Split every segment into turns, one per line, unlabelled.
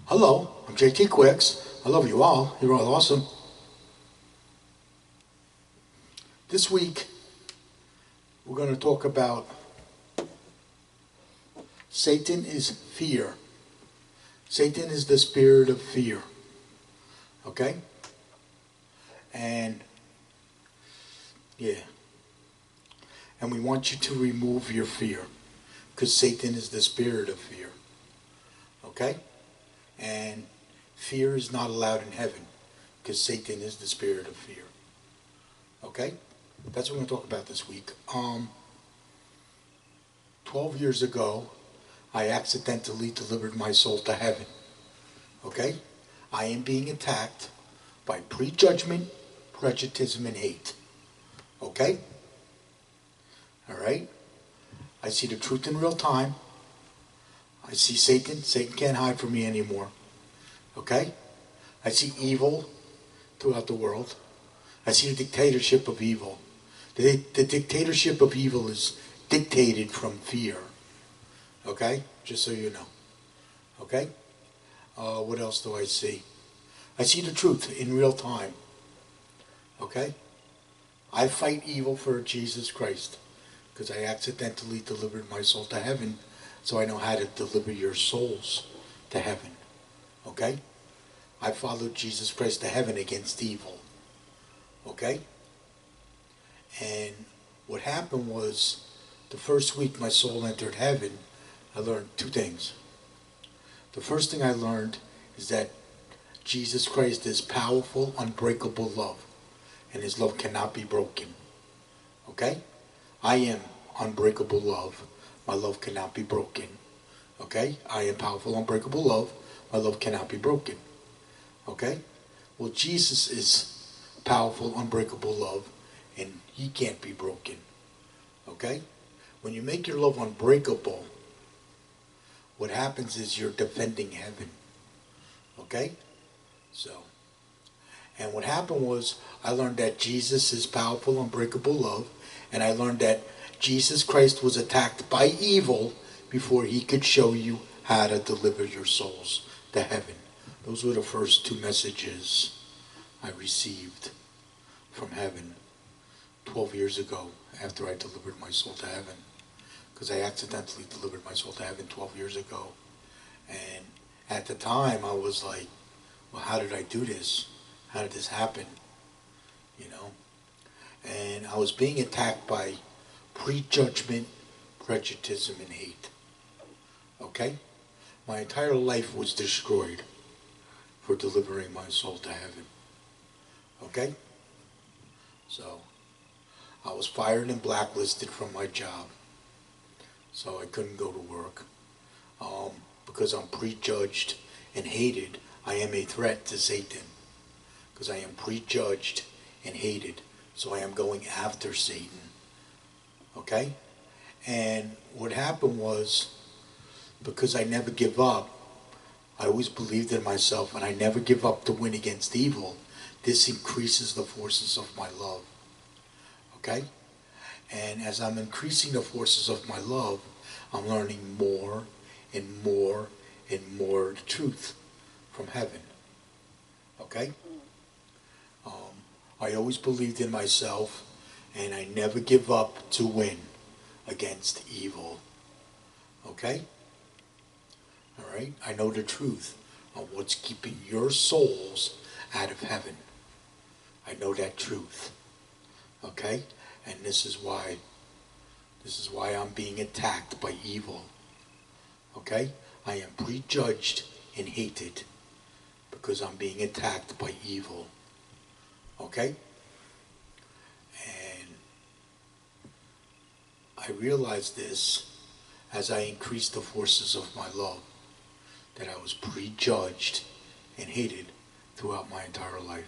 Hello, I'm JT Quicks. I love you all. You're all awesome. This week, we're going to talk about Satan is fear. Satan is the spirit of fear. Okay? And, yeah. And we want you to remove your fear. Because Satan is the spirit of fear. Okay? And fear is not allowed in heaven. Because Satan is the spirit of fear. Okay? That's what we're going to talk about this week. 12 years ago, I accidentally delivered my soul to heaven. Okay? I am being attacked by prejudgment, prejudice, and hate. Okay? Alright? I see the truth in real time. I see Satan. Satan can't hide from me anymore. Okay? I see evil throughout the world. I see the dictatorship of evil. The dictatorship of evil is dictated from fear. Okay? Just so you know. Okay? What else do I see? I see the truth in real time. Okay? I fight evil for Jesus Christ because I accidentally delivered my soul to heaven, so I know how to deliver your souls to heaven. Okay? I followed Jesus Christ to heaven against evil. Okay? And what happened was, the first week my soul entered heaven, I learned two things. The first thing I learned is that Jesus Christ is powerful, unbreakable love. And his love cannot be broken. Okay? I am unbreakable love. My love cannot be broken. Okay? I am powerful, unbreakable love. My love cannot be broken. Okay? Well, Jesus is powerful, unbreakable love, and he can't be broken. Okay? When you make your love unbreakable, what happens is you're defending heaven. Okay? So, and what happened was, I learned that Jesus is powerful, unbreakable love, and I learned that Jesus Christ was attacked by evil before he could show you how to deliver your souls to heaven. Those were the first two messages I received from heaven 12 years ago after I delivered my soul to heaven. Because I accidentally delivered my soul to heaven 12 years ago. And at the time I was like, well, how did I do this? How did this happen? You know? And I was being attacked by prejudgment, prejudice, and hate. Okay? My entire life was destroyed for delivering my soul to heaven. Okay? So, I was fired and blacklisted from my job. So I couldn't go to work. Because I'm prejudged and hated, I am a threat to Satan. Because I am prejudged and hated, so I am going after Satan. Okay? And what happened was, because I never give up, I always believed in myself, and I never give up to win against evil, this increases the forces of my love. Okay? And as I'm increasing the forces of my love, I'm learning more and more and more truth from heaven. Okay? I always believed in myself, and I never give up to win against evil. Okay? Alright? I know the truth of what's keeping your souls out of heaven. I know that truth. Okay? And this is why I'm being attacked by evil. Okay? I am prejudged and hated because I'm being attacked by evil. Okay? And I realized this as I increased the forces of my love, that I was prejudged and hated throughout my entire life.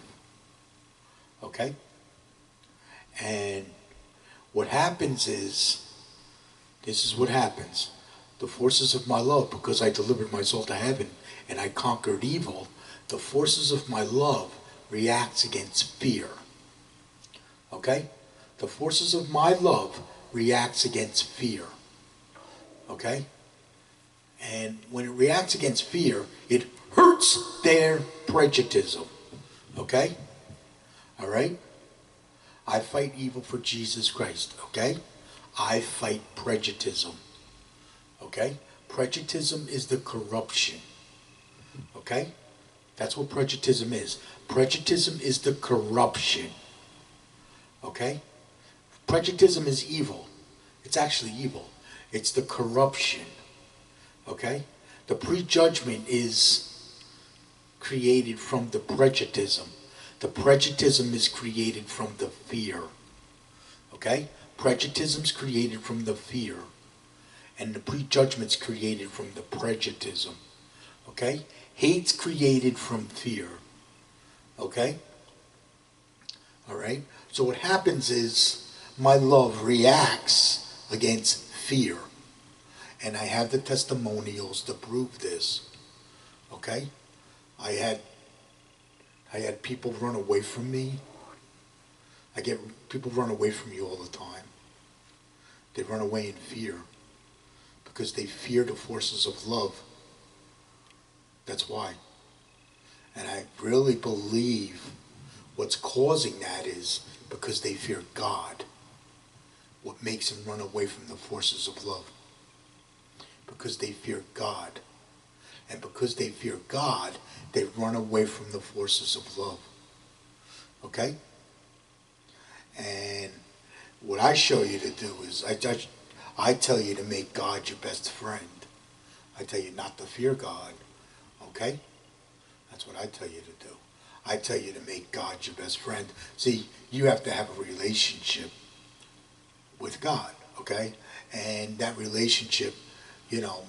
Okay? And what happens is, this is what happens. The forces of my love, because I delivered my soul to heaven and I conquered evil, the forces of my love reacts against fear. Okay? The forces of my love reacts against fear. Okay? And when it reacts against fear, it hurts their prejudice. Okay? All right? I fight evil for Jesus Christ. Okay? I fight prejudice. Okay? Prejudice is the corruption. Okay? That's what prejudice is. Prejudice is the corruption. Okay? Prejudice is evil. It's actually evil. It's the corruption. Okay? The prejudgment is created from the prejudice. The prejudice is created from the fear. Okay? Prejudice is created from the fear. And the prejudgment's created from the prejudice. Okay? Hate's created from fear. Okay? Alright? So what happens is my love reacts against fear. And I have the testimonials to prove this. Okay? I had people run away from me. I get people run away from you all the time. They run away in fear because they fear the forces of love. That's why. And I really believe what's causing that is because they fear God. What makes them run away from the forces of love? Because they fear God. And because they fear God, they run away from the forces of love. Okay? And what I show you to do is, I tell you to make God your best friend. I tell you not to fear God. Okay? That's what I tell you to do. I tell you to make God your best friend. See, you have to have a relationship with God. Okay? And that relationship,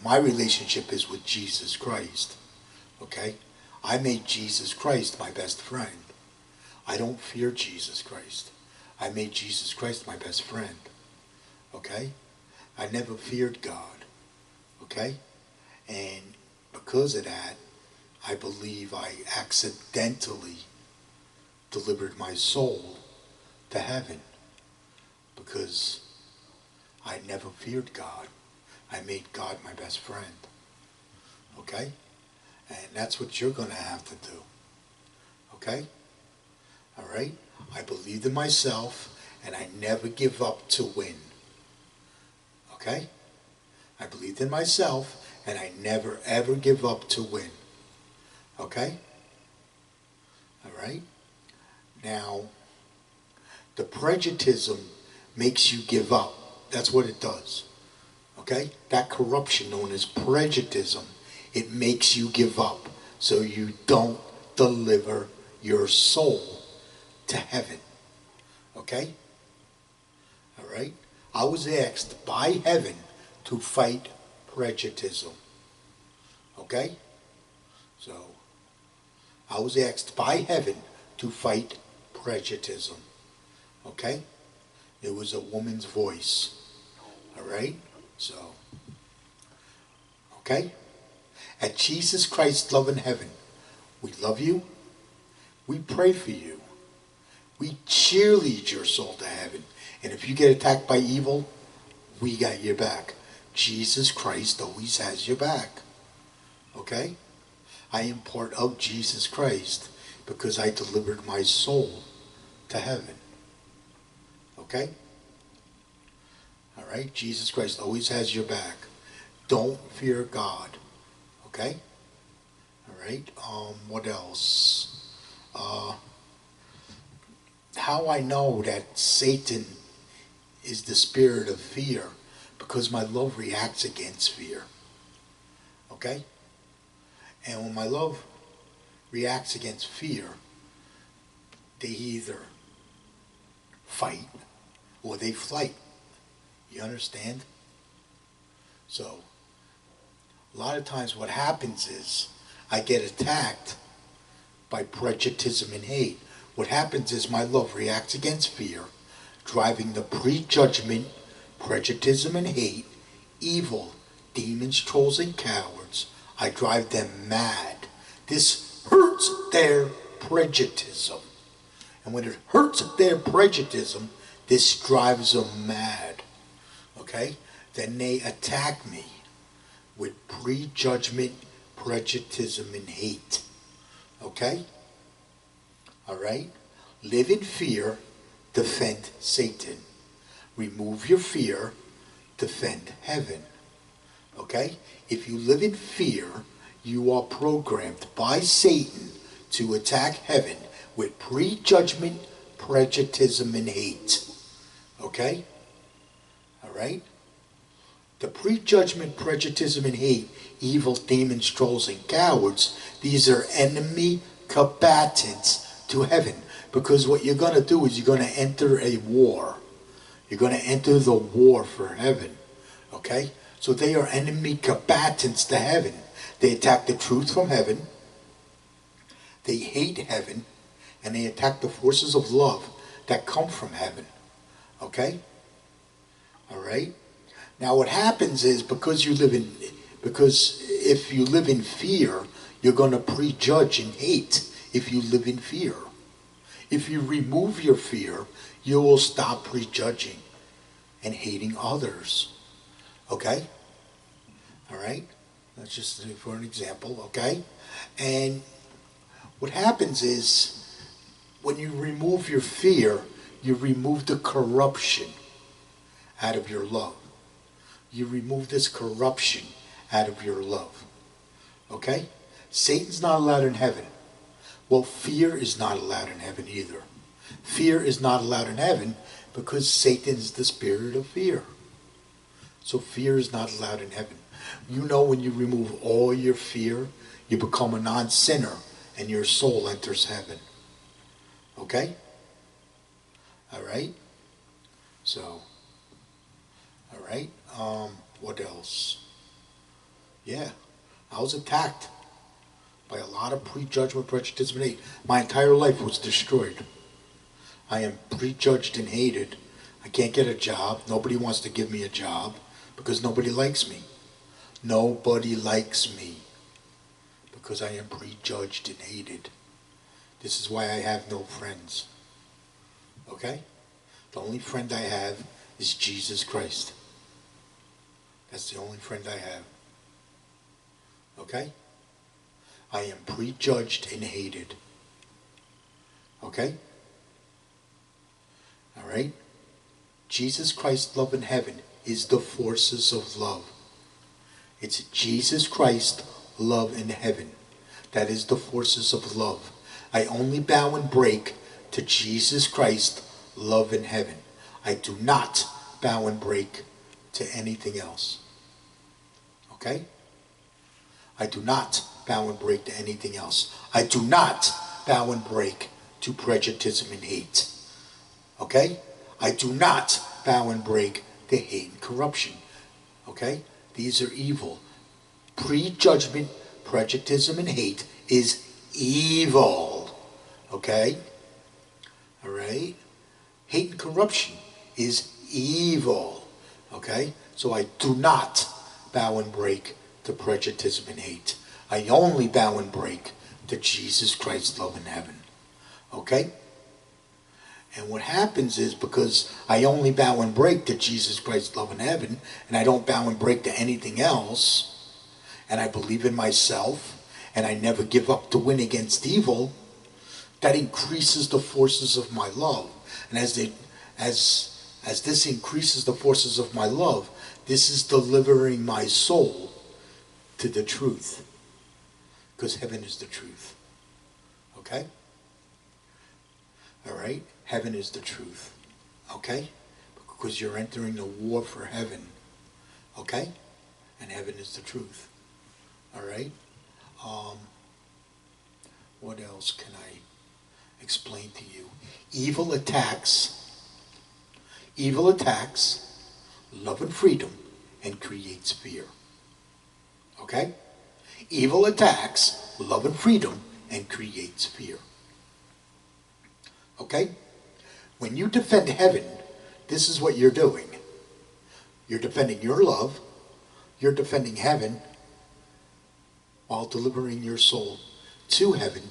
my relationship is with Jesus Christ. Okay? I made Jesus Christ my best friend. I don't fear Jesus Christ. I made Jesus Christ my best friend. Okay? I never feared God. Okay? And because of that, I believe I accidentally delivered my soul to heaven. Because I never feared God. I made God my best friend. Okay? And that's what you're going to have to do. Okay? All right? I believed in myself, and I never give up to win. Okay? I believed in myself, and I never ever give up to win. Okay? All right? Now, the prejudice makes you give up. That's what it does. Okay? That corruption known as prejudice, it makes you give up so you don't deliver your soul to heaven. Okay? All right? I was asked by heaven to fight prejudice. Okay? So, I was asked by heaven to fight prejudice. Okay? It was a woman's voice. All right? So, okay? At Jesus Christ's love in heaven, we love you. We pray for you. We cheerlead your soul to heaven. And if you get attacked by evil, we got your back. Jesus Christ always has your back. Okay? I am part of Jesus Christ because I delivered my soul to heaven. Okay? All right? Jesus Christ always has your back. Don't fear God. Okay? All right? What else? How I know that Satan is the spirit of fear, because my love reacts against fear. Okay? And when my love reacts against fear, they either fight or they flight. You understand? So, a lot of times what happens is I get attacked by prejudice and hate. What happens is my love reacts against fear, driving the prejudgment, prejudice and hate, evil, demons, trolls, and cowards. I drive them mad. This hurts their prejudice. And when it hurts their prejudice, this drives them mad. Okay? Then they attack me with prejudgment, prejudice, and hate. Okay? All right? Live in fear, defend Satan. Remove your fear, defend heaven. Okay? If you live in fear, you are programmed by Satan to attack heaven with prejudgment, prejudice, and hate. Okay? All right? The prejudgment, prejudice, and hate, evil demons, trolls, and cowards, these are enemy combatants to heaven. Because what you're going to do is you're going to enter a war. You're going to enter the war for heaven. Okay? So they are enemy combatants to heaven. They attack the truth from heaven. They hate heaven. And they attack the forces of love that come from heaven. Okay? All right? Now what happens is because if you live in fear, you're going to prejudge and hate if you live in fear. If you remove your fear, you will stop prejudging and hating others. Okay? All right? That's just for an example, okay? And what happens is when you remove your fear, you remove the corruption out of your love. You remove this corruption out of your love. Okay? Satan's not allowed in heaven. Well, fear is not allowed in heaven either. Fear is not allowed in heaven because Satan is the spirit of fear. So fear is not allowed in heaven. You know, when you remove all your fear, you become a non-sinner and your soul enters heaven. Okay? All right? So, all right. What else? Yeah, I was attacked by a lot of prejudgment, prejudice, and hate. My entire life was destroyed. I am prejudged and hated. I can't get a job. Nobody wants to give me a job because nobody likes me. Nobody likes me because I am prejudged and hated. This is why I have no friends. Okay? The only friend I have is Jesus Christ. That's the only friend I have. Okay? I am prejudged and hated. Okay? All right? Jesus Christ, love in heaven, is the forces of love. It's Jesus Christ, love in heaven. That is the forces of love. I only bow and break to Jesus Christ, love in heaven. I do not bow and break to anything else. Okay? I do not bow and break to anything else. I do not bow and break to prejudice and hate. Okay? I do not bow and break to hate and corruption. Okay? These are evil. Prejudgment, prejudice, and hate is evil. Okay? All right? Hate and corruption is evil. Okay? So I do not bow and break to prejudice and hate. I only bow and break to Jesus Christ, love in heaven. Okay? And what happens is because I only bow and break to Jesus Christ, love in heaven, and I don't bow and break to anything else, and I believe in myself, and I never give up to win against evil, that increases the forces of my love. And as this increases the forces of my love, this is delivering my soul to the truth. Because heaven is the truth. Okay? All right? Heaven is the truth. Okay? Because you're entering the war for heaven. Okay? And heaven is the truth. All right? What else can I explain to you? Evil attacks love and freedom and creates fear. Okay? Evil attacks love and freedom and creates fear. Okay? When you defend heaven, this is what you're doing. You're defending your love. You're defending heaven while delivering your soul to heaven.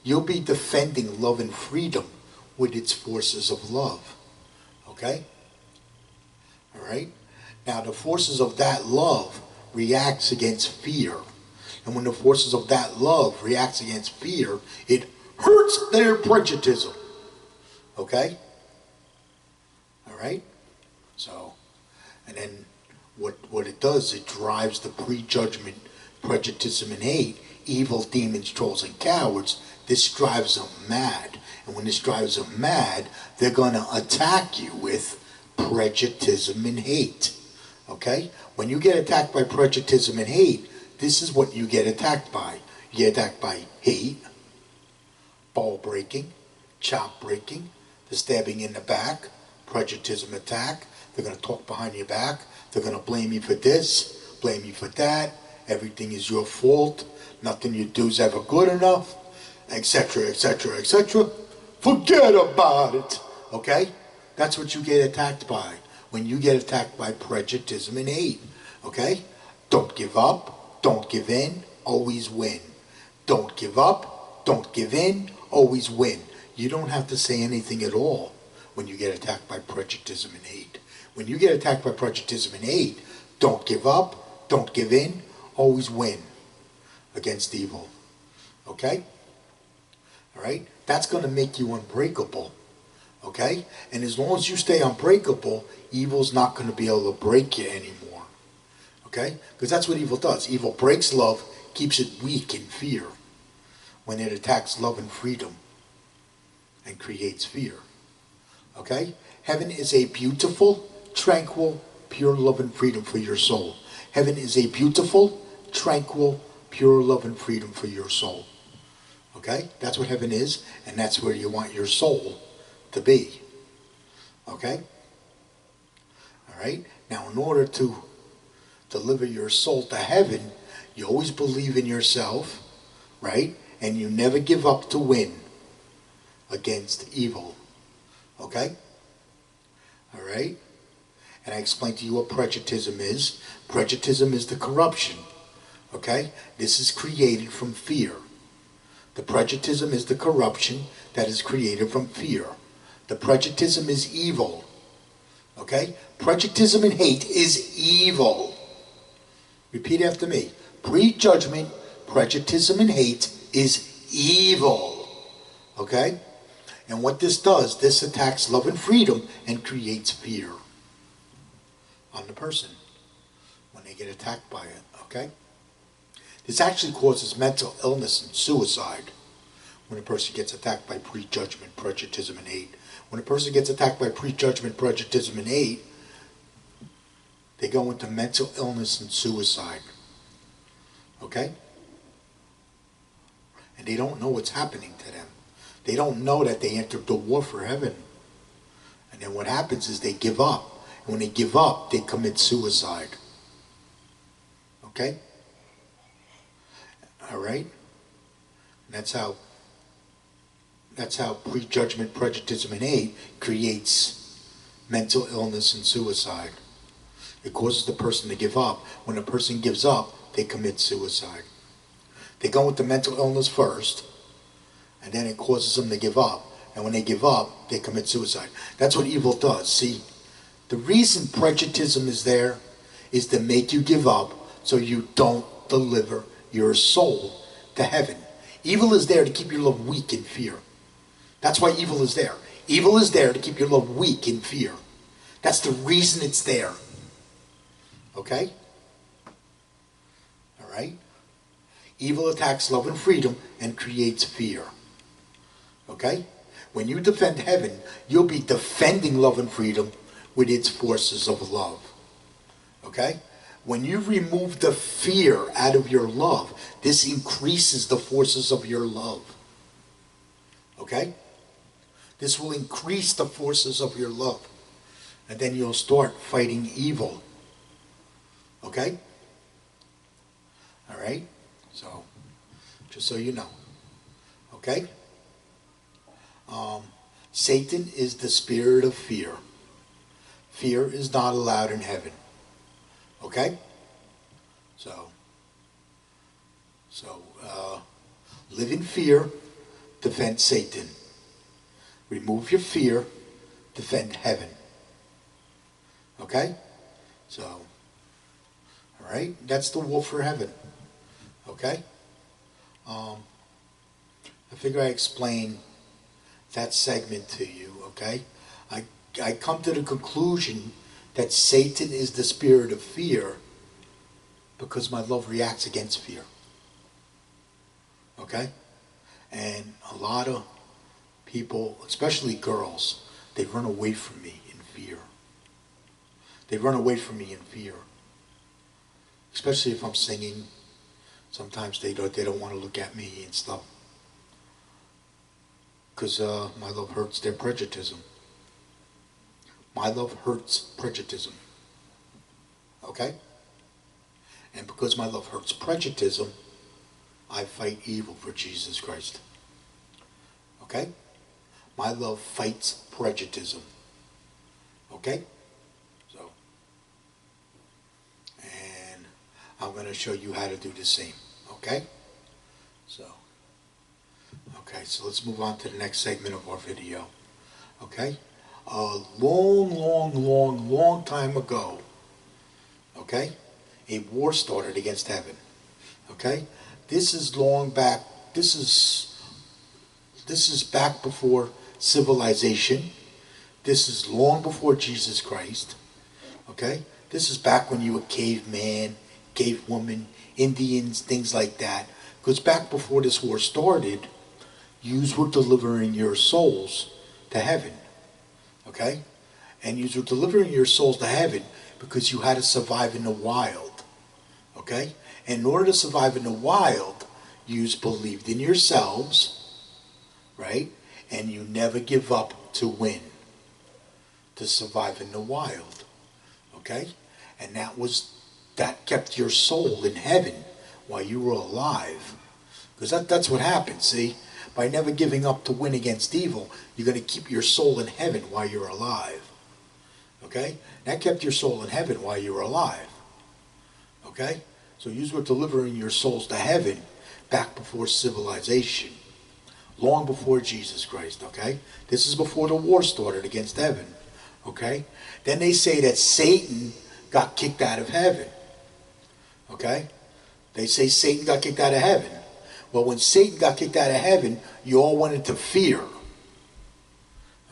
You'll be defending love and freedom with its forces of love. Okay? All right? Now, the forces of that love reacts against fear. And when the forces of that love reacts against fear, it hurts their prejudice. Okay? All right? So, and then what it does, it drives the prejudgment, prejudice, and hate, evil demons, trolls, and cowards. This drives them mad. And when this drives them mad, they're going to attack you with prejudice and hate. Okay? When you get attacked by prejudice and hate, this is what you get attacked by. You get attacked by hate, ball breaking, chop breaking, the stabbing in the back, prejudice attack. They're going to talk behind your back. They're going to blame you for this, blame you for that. Everything is your fault. Nothing you do is ever good enough, etc., etc., etc. Forget about it. Okay? That's what you get attacked by when you get attacked by prejudice and hate. Okay? Don't give up. Don't give in. Always win. Don't give up. Don't give in. Always win. You don't have to say anything at all when you get attacked by prejudice and hate. When you get attacked by prejudice and hate, don't give up. Don't give in. Always win against evil. Okay? All right? That's going to make you unbreakable. Okay? And as long as you stay unbreakable, evil's not going to be able to break you anymore. Okay? Because that's what evil does. Evil breaks love, keeps it weak in fear when it attacks love and freedom and creates fear. Okay? Heaven is a beautiful, tranquil, pure love and freedom for your soul. Heaven is a beautiful, tranquil, pure love and freedom for your soul. Okay? That's what heaven is, and that's where you want your soul to be. Okay? All right? Now, in order to deliver your soul to heaven, you always believe in yourself, right? And you never give up to win against evil. Okay? All right? And I explained to you what prejudice is. Prejudice is the corruption. Okay? This is created from fear. The prejudice is the corruption that is created from fear. The prejudice is evil. Okay? Prejudice and hate is evil. Repeat after me. Prejudgment, prejudice and hate is evil. Okay? And what this does, this attacks love and freedom and creates fear on the person when they get attacked by it. Okay? This actually causes mental illness and suicide when a person gets attacked by prejudgment, prejudice, and hate. When a person gets attacked by prejudgment, prejudice, and hate, they go into mental illness and suicide. Okay? And they don't know what's happening to them. They don't know that they entered the war for heaven. And then what happens is they give up. And when they give up, they commit suicide. Okay? All right? And that's how prejudgment, prejudice, and hate creates mental illness and suicide. It causes the person to give up. When a person gives up, they commit suicide. They go into mental illness first, and then it causes them to give up. And when they give up, they commit suicide. That's what evil does. See, the reason prejudice is there is to make you give up so you don't deliver your soul to heaven. Evil is there to keep your love weak in fear. That's why evil is there. Evil is there to keep your love weak in fear. That's the reason it's there. Okay? All right? Evil attacks love and freedom and creates fear. Okay? When you defend heaven, you'll be defending love and freedom with its forces of love. Okay? When you remove the fear out of your love, this increases the forces of your love. Okay? This will increase the forces of your love. And then you'll start fighting evil. Okay? All right? So, just so you know. Okay? Satan is the spirit of fear. Fear is not allowed in heaven. Okay? So live in fear, defend Satan. Remove your fear, defend heaven. Okay? So, all right? That's the war for heaven. Okay? I figure I explain that segment to you, okay? I come to the conclusion that Satan is the spirit of fear because my love reacts against fear. Okay? And a lot of people, especially girls, they run away from me in fear. They run away from me in fear. Especially if I'm singing. Sometimes they don't want to look at me and stuff. Because my love hurts their prejudice. My love hurts prejudice. Okay? And because my love hurts prejudice, I fight evil for Jesus Christ. Okay? My love fights prejudice. Okay? So, and I'm going to show you how to do the same. Okay? So, okay, so let's move on to the next segment of our video. Okay? A long time ago, okay, a war started against heaven. Okay? This is long back. This is back before civilization. This is long before Jesus Christ. Okay? This is back when you were caveman, cavewoman, Indians, things like that. Because back before this war started, yous were delivering your souls to heaven. Okay? And yous were delivering your souls to heaven because you had to survive in the wild. Okay? And in order to survive in the wild, yous believed in yourselves, right? And you never give up to win, to survive in the wild. Okay? And that kept your soul in heaven while you were alive. Because that's what happens, see? By never giving up to win against evil, you're going to keep your soul in heaven while you're alive. Okay? That kept your soul in heaven while you were alive. Okay? So you were delivering your souls to heaven back before civilization. Long before Jesus Christ, okay? This is before the war started against heaven. Okay? Then they say that Satan got kicked out of heaven. Okay? They say Satan got kicked out of heaven. Well, when Satan got kicked out of heaven, you all went into fear.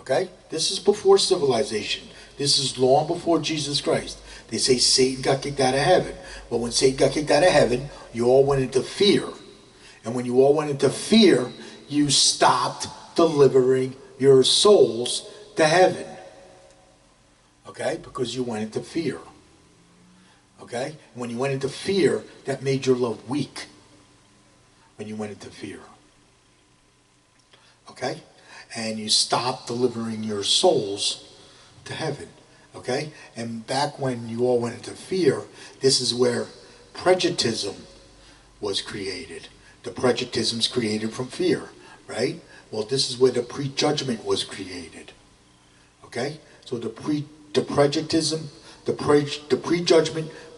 Okay? This is before civilization. This is long before Jesus Christ. They say Satan got kicked out of heaven. Well, when Satan got kicked out of heaven, you all went into fear. And when you all went into fear, you stopped delivering your souls to heaven. Okay? Because you went into fear. Okay? And when you went into fear, that made your love weak. When you went into fear. Okay? And you stopped delivering your souls to heaven. Okay? And back when you all went into fear, this is where prejudice was created. The prejudice created from fear, right? Well, this is where the prejudgment was created. Okay? So the prejudgment,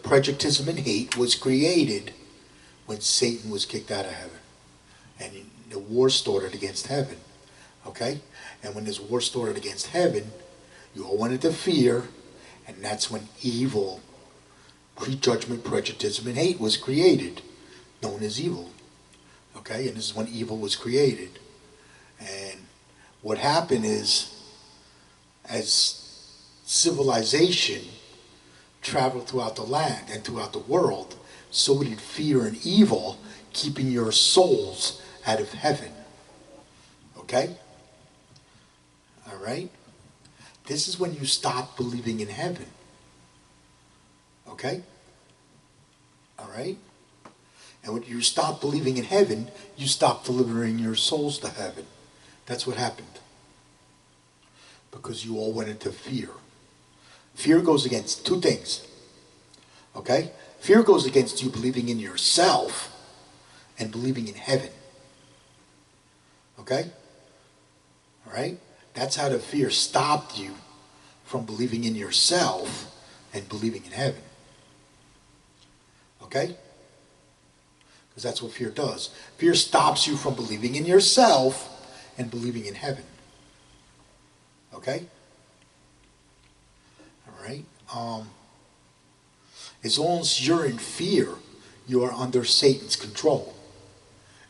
prejudice, and hate was created when Satan was kicked out of heaven. And the war started against heaven. Okay? And when this war started against heaven, you all went into fear, and that's when evil, prejudgment, prejudice, and hate was created, known as evil. Okay? And this is when evil was created. And what happened is, as civilization traveled throughout the land and throughout the world, so did fear and evil, keeping your souls out of heaven. Okay? All right? This is when you stop believing in heaven. Okay? All right? And when you stop believing in heaven, you stop delivering your souls to heaven. That's what happened. Because you all went into fear. Fear goes against two things. Okay? Fear goes against you believing in yourself and believing in heaven. Okay? All right? That's how the fear stopped you from believing in yourself and believing in heaven. Okay? Because that's what fear does. Fear stops you from believing in yourself and believing in heaven. Okay? All right? As long as you're in fear, you are under Satan's control.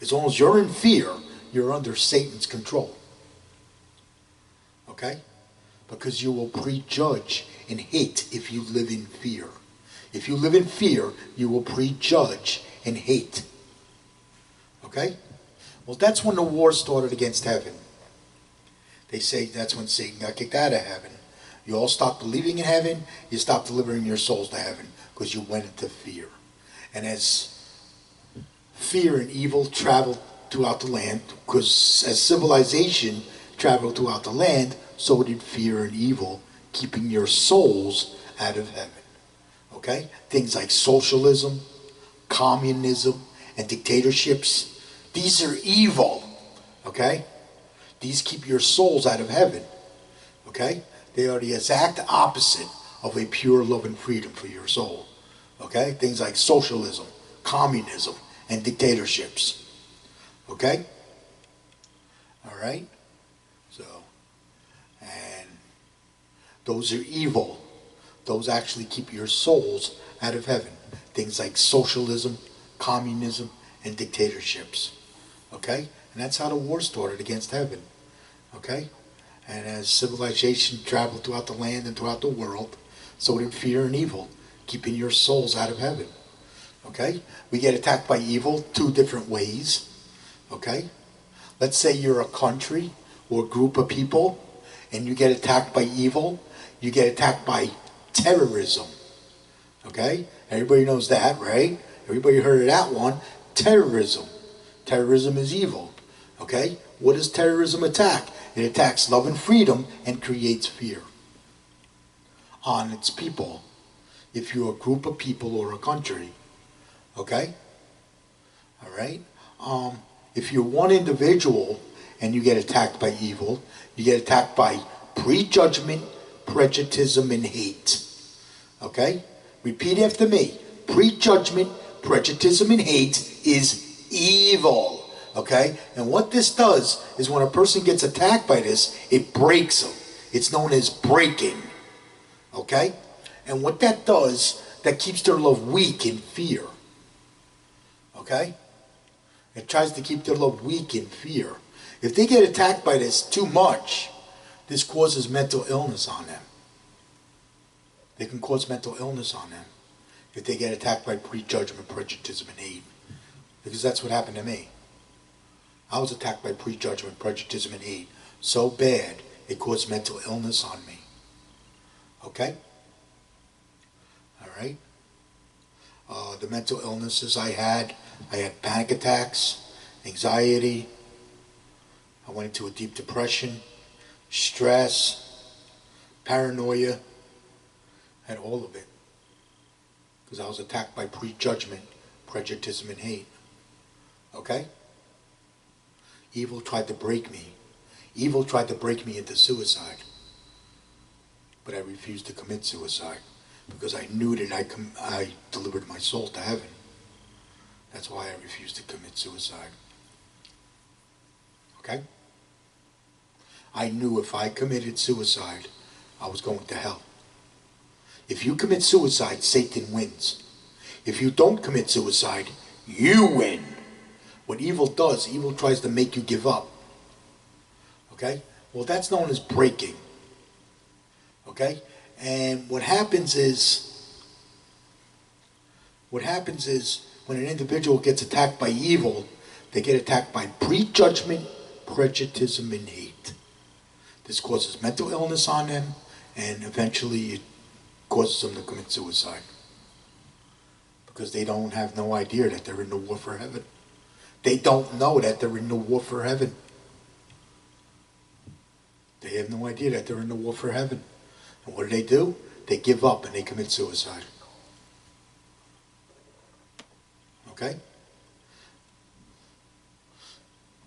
As long as you're in fear, you're under Satan's control. Okay? Because you will prejudge and hate if you live in fear. If you live in fear, you will prejudge and hate. Okay? Well, that's when the war started against heaven. They say that's when Satan got kicked out of heaven. You all stopped believing in heaven, you stopped delivering your souls to heaven because you went into fear. And as fear and evil traveled throughout the land, because as civilization traveled throughout the land, so did fear and evil, keeping your souls out of heaven. Okay? Things like socialism, communism, and dictatorships, these are evil. Okay? These keep your souls out of heaven. Okay? They are the exact opposite of a pure love and freedom for your soul. Okay? Things like socialism, communism, and dictatorships. Okay? All right? So, and those are evil. Those actually keep your souls out of heaven. Things like socialism, communism, and dictatorships. Okay? And that's how the war started against heaven. Okay? And as civilization traveled throughout the land and throughout the world, so did fear and evil, keeping your souls out of heaven. Okay? We get attacked by evil two different ways. Okay? Let's say you're a country or a group of people and you get attacked by evil. You get attacked by terrorism. Okay? Everybody knows that, right? Everybody heard of that one. Terrorism. Terrorism is evil. Okay? What does terrorism attack? It attacks love and freedom and creates fear on its people. If you're a group of people or a country. Okay? All right? If you're one individual and you get attacked by evil, you get attacked by prejudgment, prejudice, and hate. Okay? Repeat after me. Prejudgment, prejudice, and hate is evil. Okay? And what this does is when a person gets attacked by this, it breaks them. It's known as breaking. Okay? And what that does, that keeps their love weak in fear. Okay? It tries to keep their love weak in fear. If they get attacked by this too much, this causes mental illness on them. They can cause mental illness on them if they get attacked by prejudgment, prejudice, and hate. Because that's what happened to me. I was attacked by prejudgment, prejudice, and hate so bad it caused mental illness on me. Okay? All right? The mental illnesses I had panic attacks, anxiety. I went into a deep depression, stress, paranoia. I had all of it. Because I was attacked by prejudgment, prejudice, and hate. Okay? Evil tried to break me. Evil tried to break me into suicide. But I refused to commit suicide because I knew that I delivered my soul to heaven. That's why I refused to commit suicide. Okay? I knew if I committed suicide, I was going to hell. If you commit suicide, Satan wins. If you don't commit suicide, you win. What evil does, evil tries to make you give up. Okay? Well, that's known as breaking. Okay? And what happens is when an individual gets attacked by evil, they get attacked by prejudgment, prejudice, and hate. This causes mental illness on them, and eventually it causes them to commit suicide. Because they don't have no idea that they're in the war for heaven. They don't know that they're in the war for heaven. They have no idea that they're in the war for heaven. And what do? They give up and they commit suicide. Okay?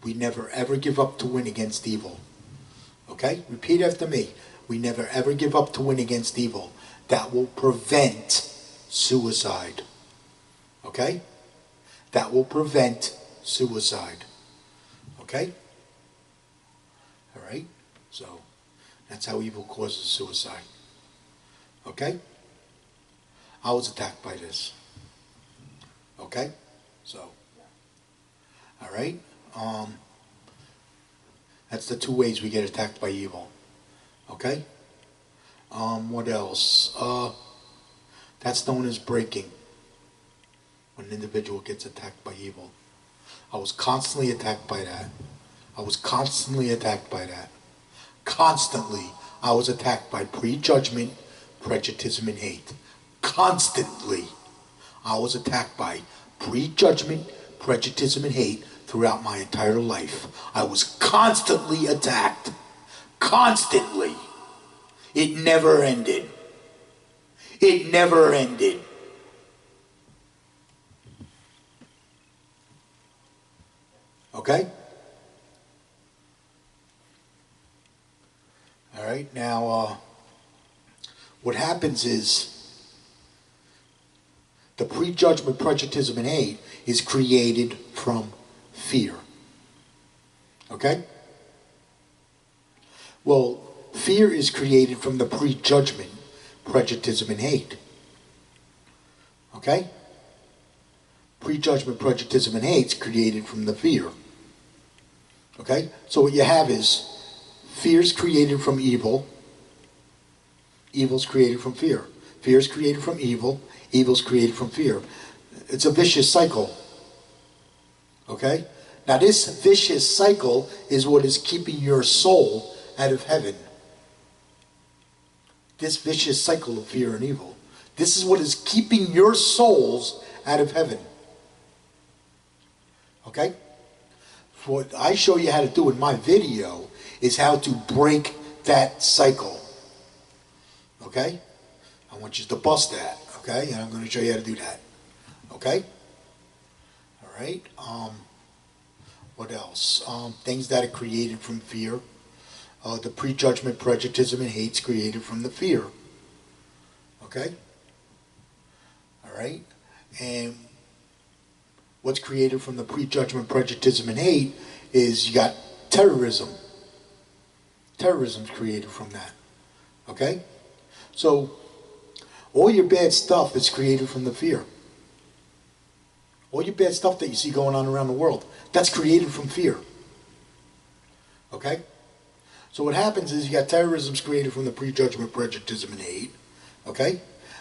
We never ever give up to win against evil. Okay? Repeat after me. We never ever give up to win against evil. That will prevent suicide. Okay? That will prevent suicide. Okay? Alright? So, that's how evil causes suicide. Okay? I was attacked by this. Okay? Okay? So, all right? That's the two ways we get attacked by evil. Okay? What else? That's known as breaking. When an individual gets attacked by evil. I was constantly attacked by that. I was constantly attacked by that. Constantly, I was attacked by prejudgment, prejudice, and hate. Constantly, I was attacked by prejudgment, prejudice, and hate throughout my entire life. I was constantly attacked. Constantly. It never ended. It never ended. Okay? All right, now, what happens is the prejudgment, prejudice, and hate is created from fear. Okay? Well, fear is created from the prejudgment, prejudice, and hate. Okay? Prejudgment, prejudice, and hate is created from the fear. Okay? So what you have is fear is created from evil. Evil is created from fear. Fear is created from evil. Evil is created from fear. It's a vicious cycle. Okay? Now this vicious cycle is what is keeping your soul out of heaven. This vicious cycle of fear and evil. This is what is keeping your souls out of heaven. Okay? What I show you how to do in my video is how to break that cycle. Okay? I want you to bust that. Okay? And I'm going to show you how to do that. Okay? All right. What else? Things that are created from fear. The prejudgment, prejudice, and hate is created from the fear. Okay? All right? And what's created from the prejudgment, prejudice, and hate is you got terrorism. Terrorism's created from that. Okay? So, all your bad stuff is created from the fear. All your bad stuff that you see going on around the world, that's created from fear. Okay? So what happens is you got terrorism's created from the prejudgment, prejudice, and hate. Okay?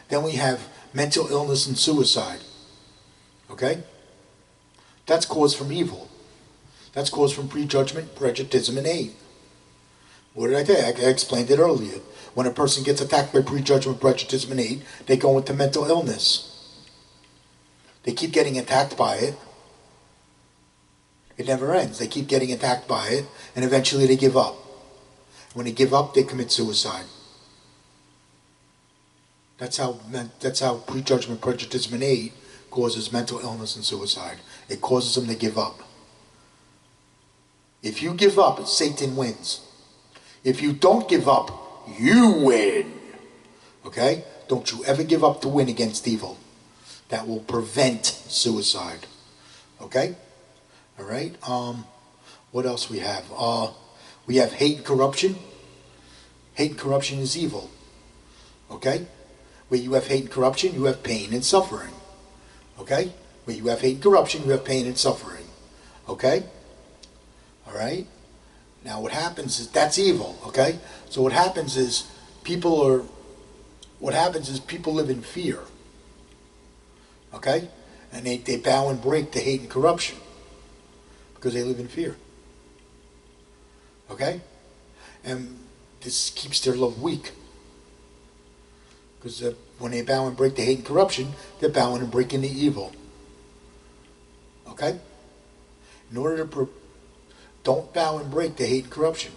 Then we have mental illness and suicide. Okay? That's caused from evil. That's caused from prejudgment, prejudice, and hate. What did I tell you? I explained it earlier. When a person gets attacked by prejudgment, prejudice, and hate, they go into mental illness. They keep getting attacked by it. It never ends. They keep getting attacked by it, and eventually they give up. When they give up, they commit suicide. That's how prejudgment, prejudice, and hate causes mental illness and suicide. It causes them to give up. If you give up, Satan wins. If you don't give up, you win. Okay? Don't you ever give up to win against evil. That will prevent suicide. Okay? All right? What else we have? We have hate and corruption. Hate and corruption is evil. Okay? Where you have hate and corruption, you have pain and suffering. Okay? Where you have hate and corruption, you have pain and suffering. Okay? All right? Now what happens is, that's evil. Okay? So what happens is people live in fear. Okay? And they bow and break to hate and corruption. Because they live in fear. Okay? And this keeps their love weak. Because when they bow and break to hate and corruption, they're bowing and breaking the evil. Okay? In order to don't bow and break to hate and corruption.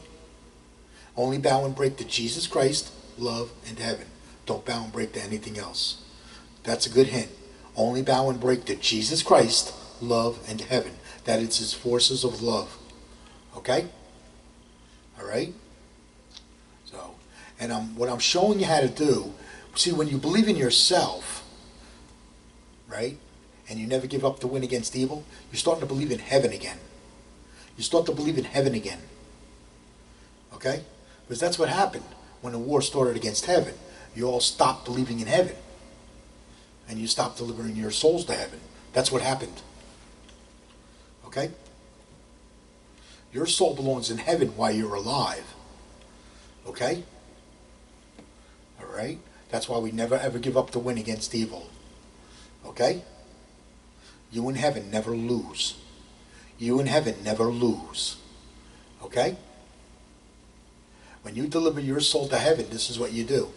Only bow and break to Jesus Christ, love, and heaven. Don't bow and break to anything else. That's a good hint. Only bow and break to Jesus Christ, love, and heaven. That is his forces of love. Okay? All right? So, and what I'm showing you how to do, see, when you believe in yourself, right, and you never give up to win against evil, you're starting to believe in heaven again. You start to believe in heaven again. Okay? Because that's what happened when the war started against heaven. You all stopped believing in heaven. And you stopped delivering your souls to heaven. That's what happened. Okay? Your soul belongs in heaven while you're alive. Okay? Alright? That's why we never ever give up the win against evil. Okay? You in heaven never lose. You in heaven never lose. Okay? When you deliver your soul to heaven, this is what you do.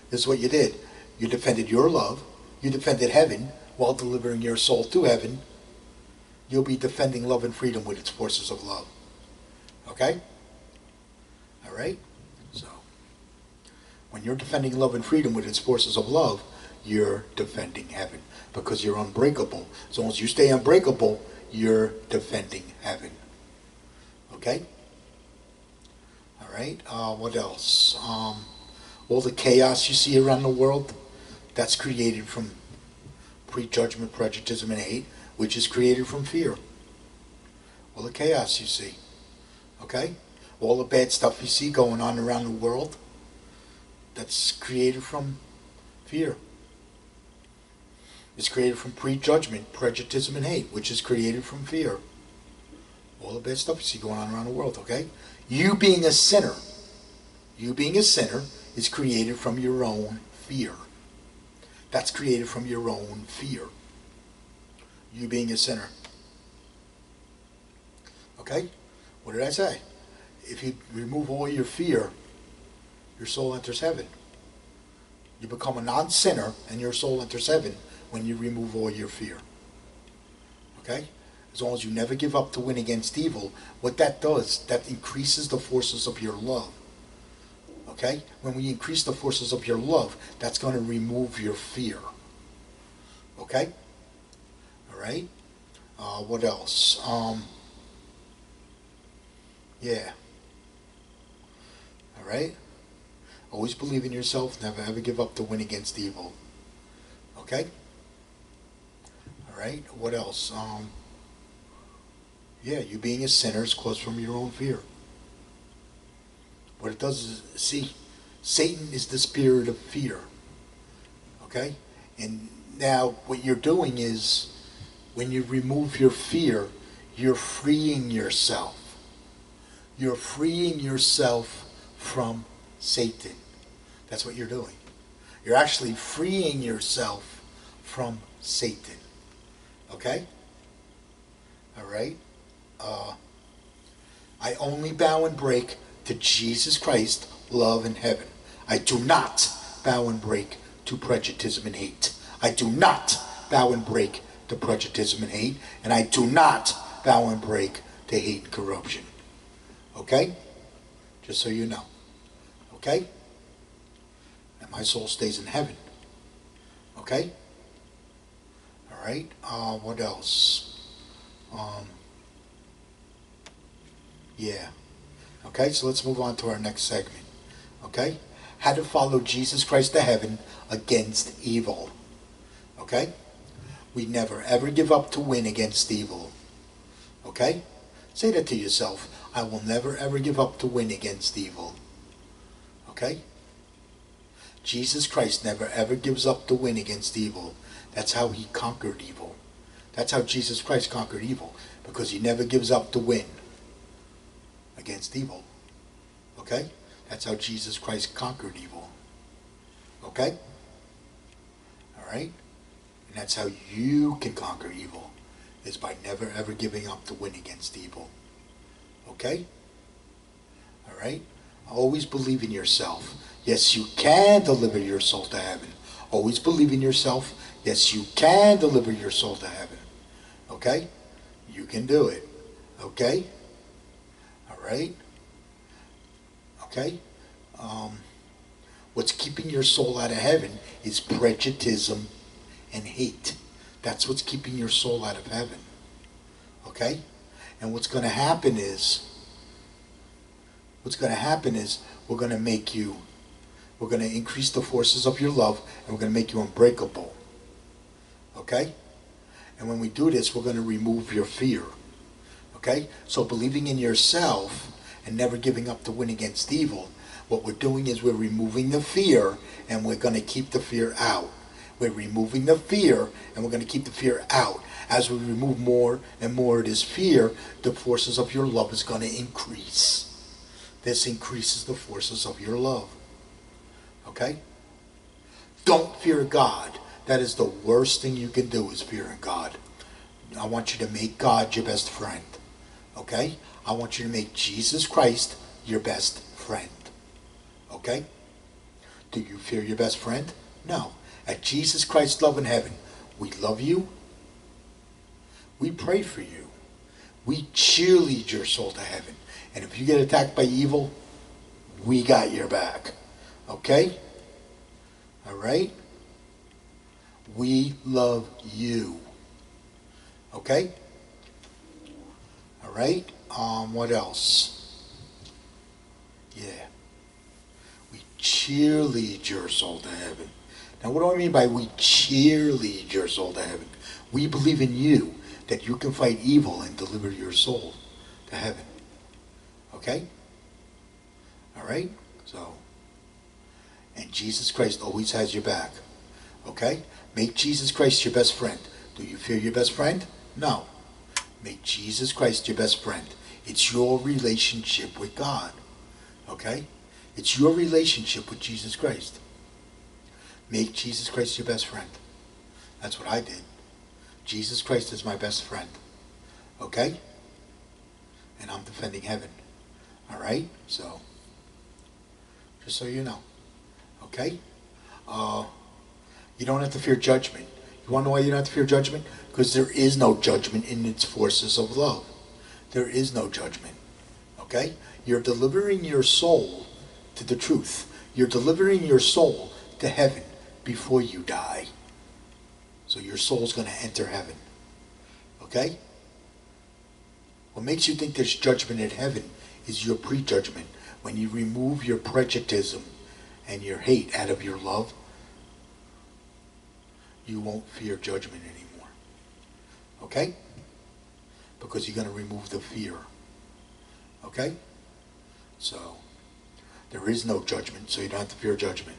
This is what you did. You defended your love. You defended heaven while delivering your soul to heaven. You'll be defending love and freedom with its forces of love. Okay? Alright? So, when you're defending love and freedom with its forces of love, you're defending heaven. Because you're unbreakable. As long as you stay unbreakable, you're defending heaven. Okay? Alright? What else? All the chaos you see around the world, that's created from prejudgment, prejudice, and hate, which is created from fear. All the chaos you see. Okay? All the bad stuff you see going on around the world, that's created from fear. It's created from prejudgment, prejudice, and hate, which is created from fear. All the bad stuff you see going on around the world, okay? You being a sinner is created from your own fear. That's created from your own fear. You being a sinner. Okay? What did I say? If you remove all your fear, your soul enters heaven. You become a non-sinner and your soul enters heaven when you remove all your fear. Okay? As long as you never give up to win against evil, what that does, that increases the forces of your love. Okay? When we increase the forces of your love, that's going to remove your fear. Okay? Alright? What else? Yeah. Alright? Always believe in yourself. Never ever give up to win against evil. Okay? Alright? What else? Yeah, you being a sinner is caused from your own fear. What it does is, see, Satan is the spirit of fear. Okay? And now what you're doing is, when you remove your fear, you're freeing yourself. You're freeing yourself from Satan. That's what you're doing. You're actually freeing yourself from Satan. Okay? Alright? I only bow and break to Jesus Christ, love, and heaven. I do not bow and break to prejudice and hate. I do not bow and break to prejudice and hate. And I do not bow and break to hate and corruption. Okay? Just so you know. Okay? And my soul stays in heaven. Okay? Alright? What else? Yeah. Okay, so let's move on to our next segment. Okay? How to follow Jesus Christ to heaven against evil. Okay? We never ever give up to win against evil. Okay? Say that to yourself. I will never ever give up to win against evil. Okay? Jesus Christ never ever gives up to win against evil. That's how he conquered evil. That's how Jesus Christ conquered evil. Because he never gives up to win against evil. Okay? That's how Jesus Christ conquered evil. Okay? Alright? And that's how you can conquer evil, is by never ever giving up to win against evil. Okay? Alright? Always believe in yourself. Yes, you can deliver your soul to heaven. Always believe in yourself. Yes, you can deliver your soul to heaven. Okay? You can do it. Okay? Alright? Okay? What's keeping your soul out of heaven is prejudice and hate. That's what's keeping your soul out of heaven. Okay? And what's going to happen is, we're going to increase the forces of your love, and we're going to make you unbreakable. Okay? And when we do this, we're going to remove your fear. Okay? So believing in yourself and never giving up to win against evil, what we're doing is we're removing the fear, and we're going to keep the fear out. We're removing the fear, and we're going to keep the fear out. As we remove more and more of this fear, the forces of your love is going to increase. This increases the forces of your love. Okay? Don't fear God. That is the worst thing you can do, is fearing God. I want you to make God your best friend. Okay? I want you to make Jesus Christ your best friend. Okay? Do you fear your best friend? No. At Jesus Christ's love in heaven, we love you. We pray for you. We cheerlead your soul to heaven. And if you get attacked by evil, we got your back. Okay? All right? We love you. Okay? All right? What else? Yeah. We cheerlead your soul to heaven. Now, what do I mean by we cheerlead your soul to heaven? We believe in you, that you can fight evil and deliver your soul to heaven. Okay? All right? So, and Jesus Christ always has your back. Okay? Make Jesus Christ your best friend. Do you fear your best friend? No. Make Jesus Christ your best friend. It's your relationship with God. Okay? It's your relationship with Jesus Christ. Make Jesus Christ your best friend. That's what I did. Jesus Christ is my best friend. Okay? And I'm defending heaven. All right? So, just so you know. Okay? You don't have to fear judgment. You want to know why you don't have to fear judgment? Because there is no judgment in its forces of love. There is no judgment. Okay? You're delivering your soul to the truth. You're delivering your soul to heaven before you die. So your soul's going to enter heaven. Okay? What makes you think there's judgment in heaven is your prejudgment. When you remove your prejudice and your hate out of your love, you won't fear judgment anymore. Okay? Because you're going to remove the fear. Okay? So, there is no judgment, so you don't have to fear judgment.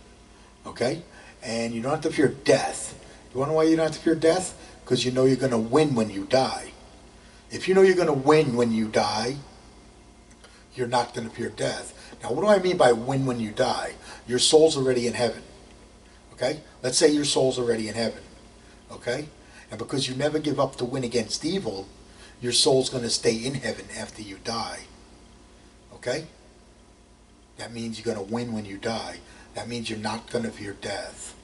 Okay? And you don't have to fear death. You want to know why you don't have to fear death? Because you know you're going to win when you die. If you know you're going to win when you die, you're not going to fear death. Now, what do I mean by win when you die? Your soul's already in heaven. Okay? Let's say your soul's already in heaven. Okay? And because you never give up to win against evil, your soul's going to stay in heaven after you die. Okay? That means you're going to win when you die. That means you're not going to fear death.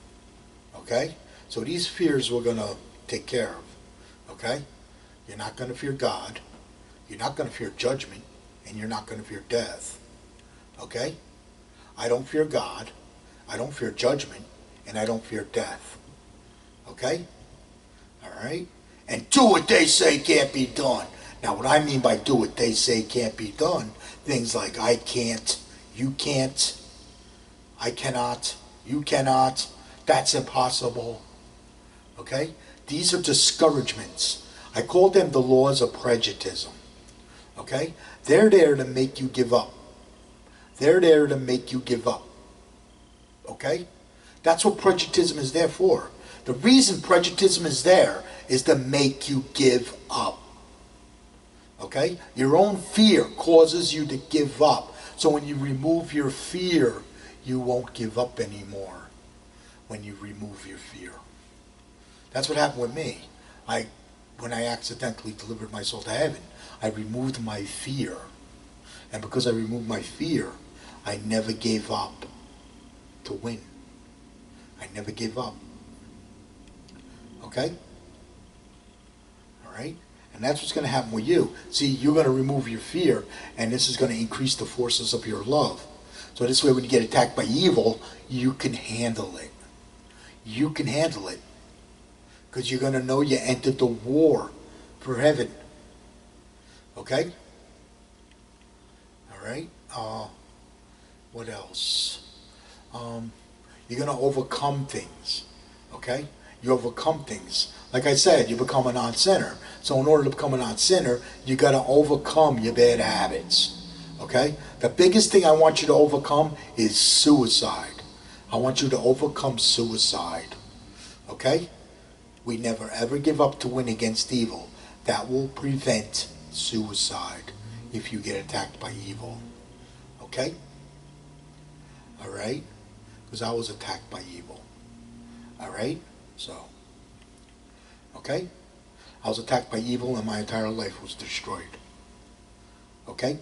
Okay? So these fears we're going to take care of. Okay? You're not going to fear God. You're not going to fear judgment. And you're not going to fear death. Okay? I don't fear God. I don't fear judgment. And I don't fear death. Okay? Alright? And do what they say can't be done. Now what I mean by do what they say can't be done, things like I can't, you can't, I cannot, you cannot, that's impossible. Okay? These are discouragements. I call them the laws of prejudice. Okay? They're there to make you give up. They're there to make you give up. Okay? That's what prejudice is there for. The reason prejudice is there is to make you give up. Okay? Your own fear causes you to give up. So when you remove your fear, you won't give up anymore. When you remove your fear. That's what happened with me. When I accidentally delivered my soul to heaven, I removed my fear. And because I removed my fear, I never gave up to win. I never gave up. Okay? Alright? And that's what's going to happen with you. See, you're going to remove your fear, and this is going to increase the forces of your love. So this way, when you get attacked by evil, you can handle it. You can handle it. Because you're going to know you entered the war for heaven. Okay? Alright? What else? You're going to overcome things. Okay? You overcome things. Like I said, you become a non-sinner. So in order to become a non-sinner, you got to overcome your bad habits. Okay? The biggest thing I want you to overcome is suicide. I want you to overcome suicide. Okay? We never ever give up to win against evil. That will prevent suicide if you get attacked by evil. Okay? Alright? Because I was attacked by evil. Alright? So, okay? I was attacked by evil and my entire life was destroyed. Okay?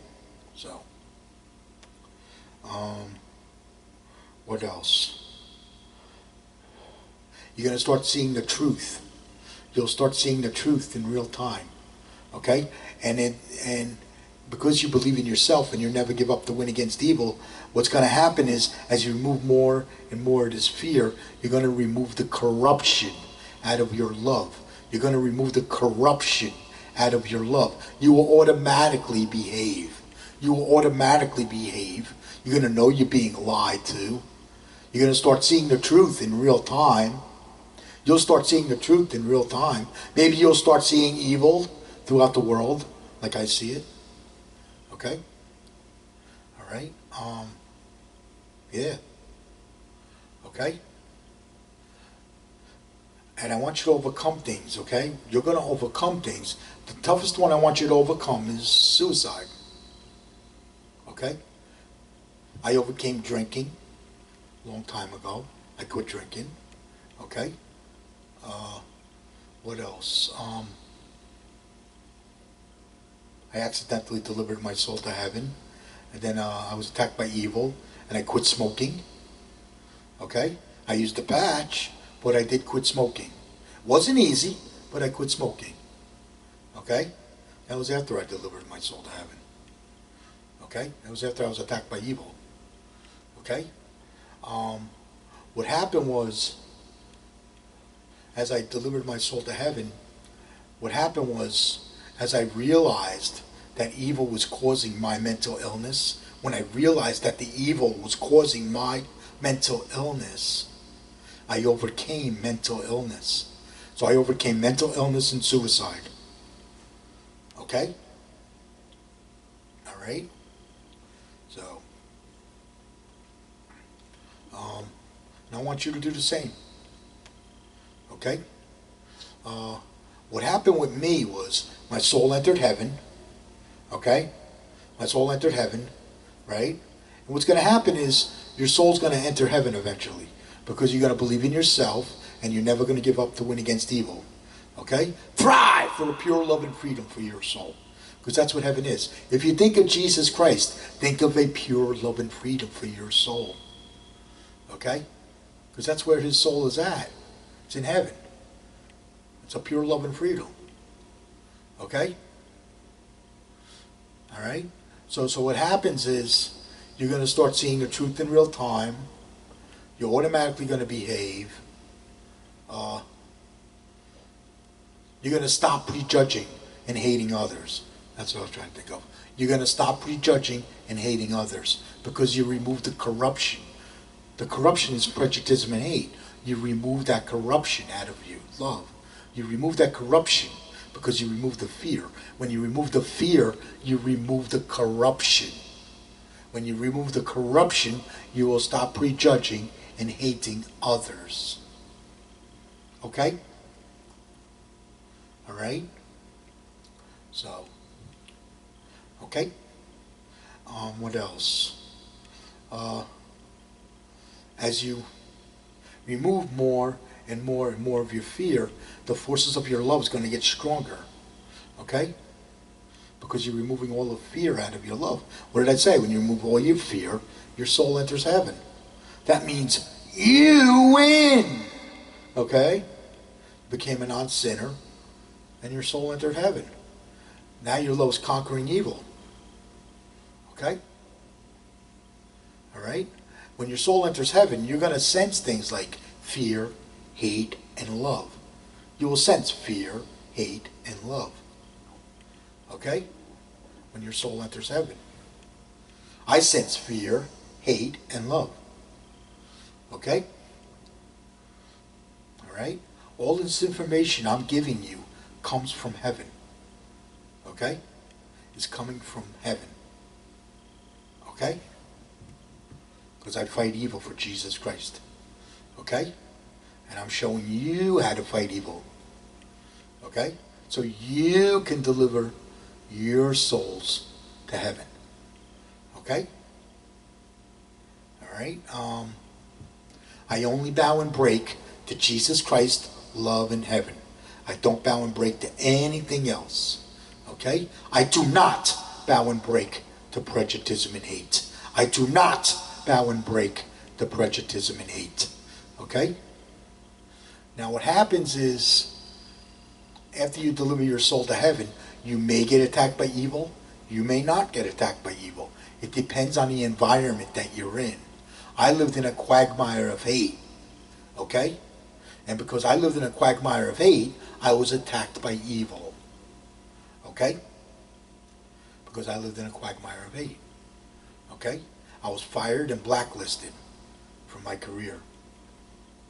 So, what else? You're going to start seeing the truth. You'll start seeing the truth in real time. Okay? And because you believe in yourself and you never give up to win against evil, what's going to happen is, as you remove more and more of this fear, you're going to remove the corruption out of your love. You're going to remove the corruption out of your love. You will automatically behave. You will automatically behave. You're going to know you're being lied to. You're going to start seeing the truth in real time. You'll start seeing the truth in real time. Maybe you'll start seeing evil throughout the world, like I see it. Okay? All right? Yeah. Okay? And I want you to overcome things, okay? You're going to overcome things. The toughest one I want you to overcome is suicide. Okay? I overcame drinking a long time ago. I quit drinking. Okay? What else? I accidentally delivered my soul to heaven. And then I was attacked by evil. And I quit smoking. Okay? I used a patch, but I did quit smoking. Wasn't easy, but I quit smoking. Okay? That was after I delivered my soul to heaven. Okay? That was after I was attacked by evil. Okay? What happened was, as I delivered my soul to heaven, what happened was, as I realized that evil was causing my mental illness, when I realized that the evil was causing my mental illness, I overcame mental illness. So I overcame mental illness and suicide. Okay? All right? So, and I want you to do the same. Okay? What happened with me was my soul entered heaven. Okay? My soul entered heaven, right? And what's going to happen is your soul's going to enter heaven eventually, because you're going to believe in yourself and you're never going to give up to win against evil. Okay? Thrive for a pure love and freedom for your soul, because that's what heaven is. If you think of Jesus Christ, think of a pure love and freedom for your soul. Okay? Because that's where his soul is at. It's in heaven. It's a pure love and freedom. Okay? All right? So what happens is you're going to start seeing the truth in real time. You're automatically going to behave. You're going to stop prejudging and hating others. That's what I was trying to think of. You're going to stop prejudging and hating others because you remove the corruption. The corruption is prejudice and hate. You remove that corruption out of you. Love. You remove that corruption because you remove the fear. When you remove the fear, you remove the corruption. When you remove the corruption, you will stop prejudging and hating others. Okay? All right? So, okay? What else? As you remove more and more and more of your fear, the forces of your love is going to get stronger. Okay? Because you're removing all the fear out of your love. What did I say? When you remove all your fear, your soul enters heaven. That means you win. Okay? Became a non-sinner, and your soul entered heaven. Now your love is conquering evil. Okay? All right? When your soul enters heaven, you're going to sense things like fear, hate, and love. You will sense fear, hate, and love. Okay? When your soul enters heaven. I sense fear, hate, and love. Okay? All right? All this information I'm giving you comes from heaven. Okay? It's coming from heaven. Okay? Because I fight evil for Jesus Christ. Okay? And I'm showing you how to fight evil. Okay? So you can deliver your souls to heaven. Okay? All right? I only bow and break to Jesus Christ, love, and heaven. I don't bow and break to anything else. Okay? I do not bow and break to prejudice and hate. I do not bow and break to prejudice and hate. Okay? Now what happens is, after you deliver your soul to heaven, you may get attacked by evil. You may not get attacked by evil. It depends on the environment that you're in. I lived in a quagmire of hate. Okay? And because I lived in a quagmire of hate, I was attacked by evil. Okay? Because I lived in a quagmire of hate. Okay? I was fired and blacklisted from my career.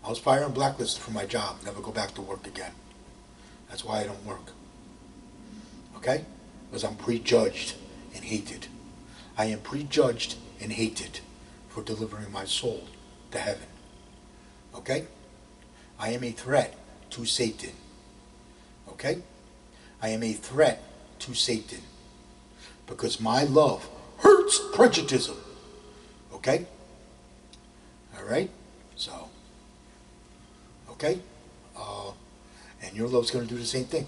I was fired and blacklisted from my job. Never go back to work again. That's why I don't work. Okay? Because I'm prejudged and hated. I am prejudged and hated for delivering my soul to heaven. Okay? I am a threat to Satan. Okay? I am a threat to Satan. Because my love hurts prejudice. Okay? Alright? So, okay? And your love's going to do the same thing.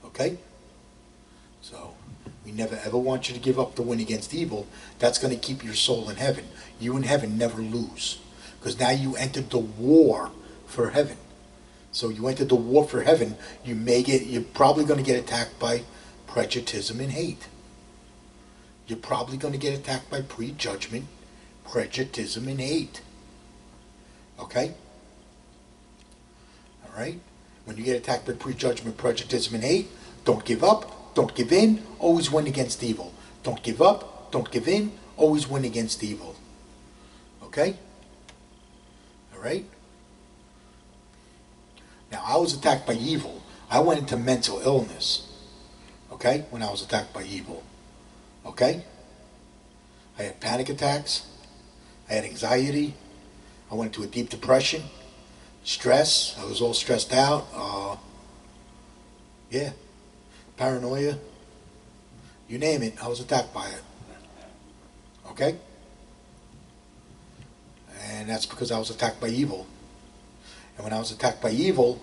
Okay? So, we never ever want you to give up the win against evil. That's going to keep your soul in heaven. You in heaven never lose. Because now you entered the war for heaven. So you entered the war for heaven, you're probably going to get attacked by prejudice and hate. You're probably going to get attacked by prejudgment, prejudice and hate. Okay? Alright? When you get attacked by prejudgment, prejudice and hate, don't give up, don't give in, always win against evil. Don't give up, don't give in, always win against evil. Okay? Alright? Now, I was attacked by evil. I went into mental illness. Okay? When I was attacked by evil. Okay? I had panic attacks. I had anxiety. I went into a deep depression. Stress. I was all stressed out. Yeah. Paranoia. You name it, I was attacked by it. Okay? And that's because I was attacked by evil. And when I was attacked by evil,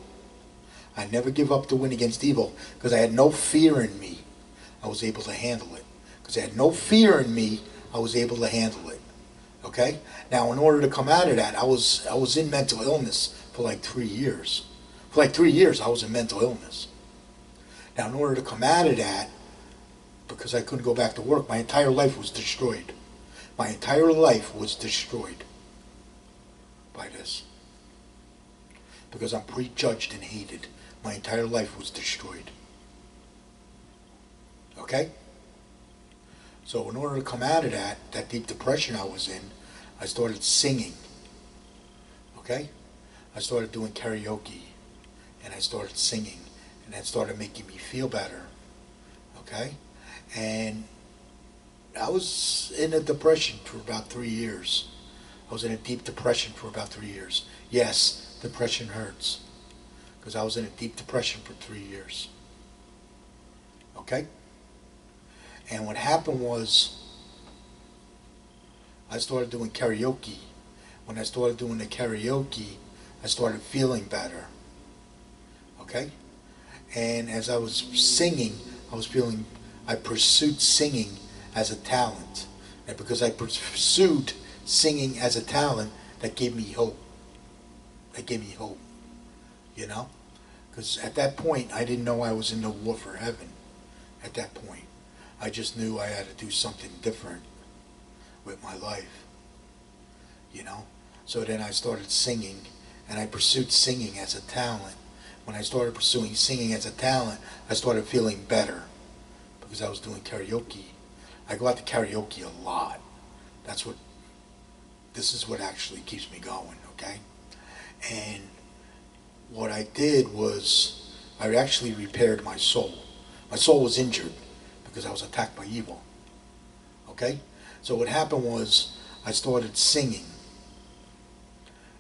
I never give up to win against evil because I had no fear in me. I was able to handle it. Because I had no fear in me, I was able to handle it. Okay? Now, in order to come out of that, I was in mental illness for like 3 years. For like 3 years, I was in mental illness. Now, in order to come out of that, because I couldn't go back to work, my entire life was destroyed. My entire life was destroyed by this. Because I'm prejudged and hated. My entire life was destroyed. Okay? So in order to come out of that deep depression I was in, I started singing. Okay? I started doing karaoke. And I started singing. And that started making me feel better. Okay? And I was in a depression for about 3 years. I was in a deep depression for about 3 years. Yes, depression hurts. Because I was in a deep depression for 3 years. Okay? And what happened was, I started doing karaoke. When I started doing the karaoke, I started feeling better. Okay? And as I was singing, I pursued singing as a talent. And because I pursued singing as a talent, that gave me hope. That gave me hope. You know? Because at that point, I didn't know I was in the war for heaven. At that point. I just knew I had to do something different with my life. You know? So then I started singing, and I pursued singing as a talent. When I started pursuing singing as a talent, I started feeling better. Because I was doing karaoke. I go out to karaoke a lot. This is what actually keeps me going, okay? And what I did was, I actually repaired my soul. My soul was injured because I was attacked by evil. Okay? So what happened was, I started singing.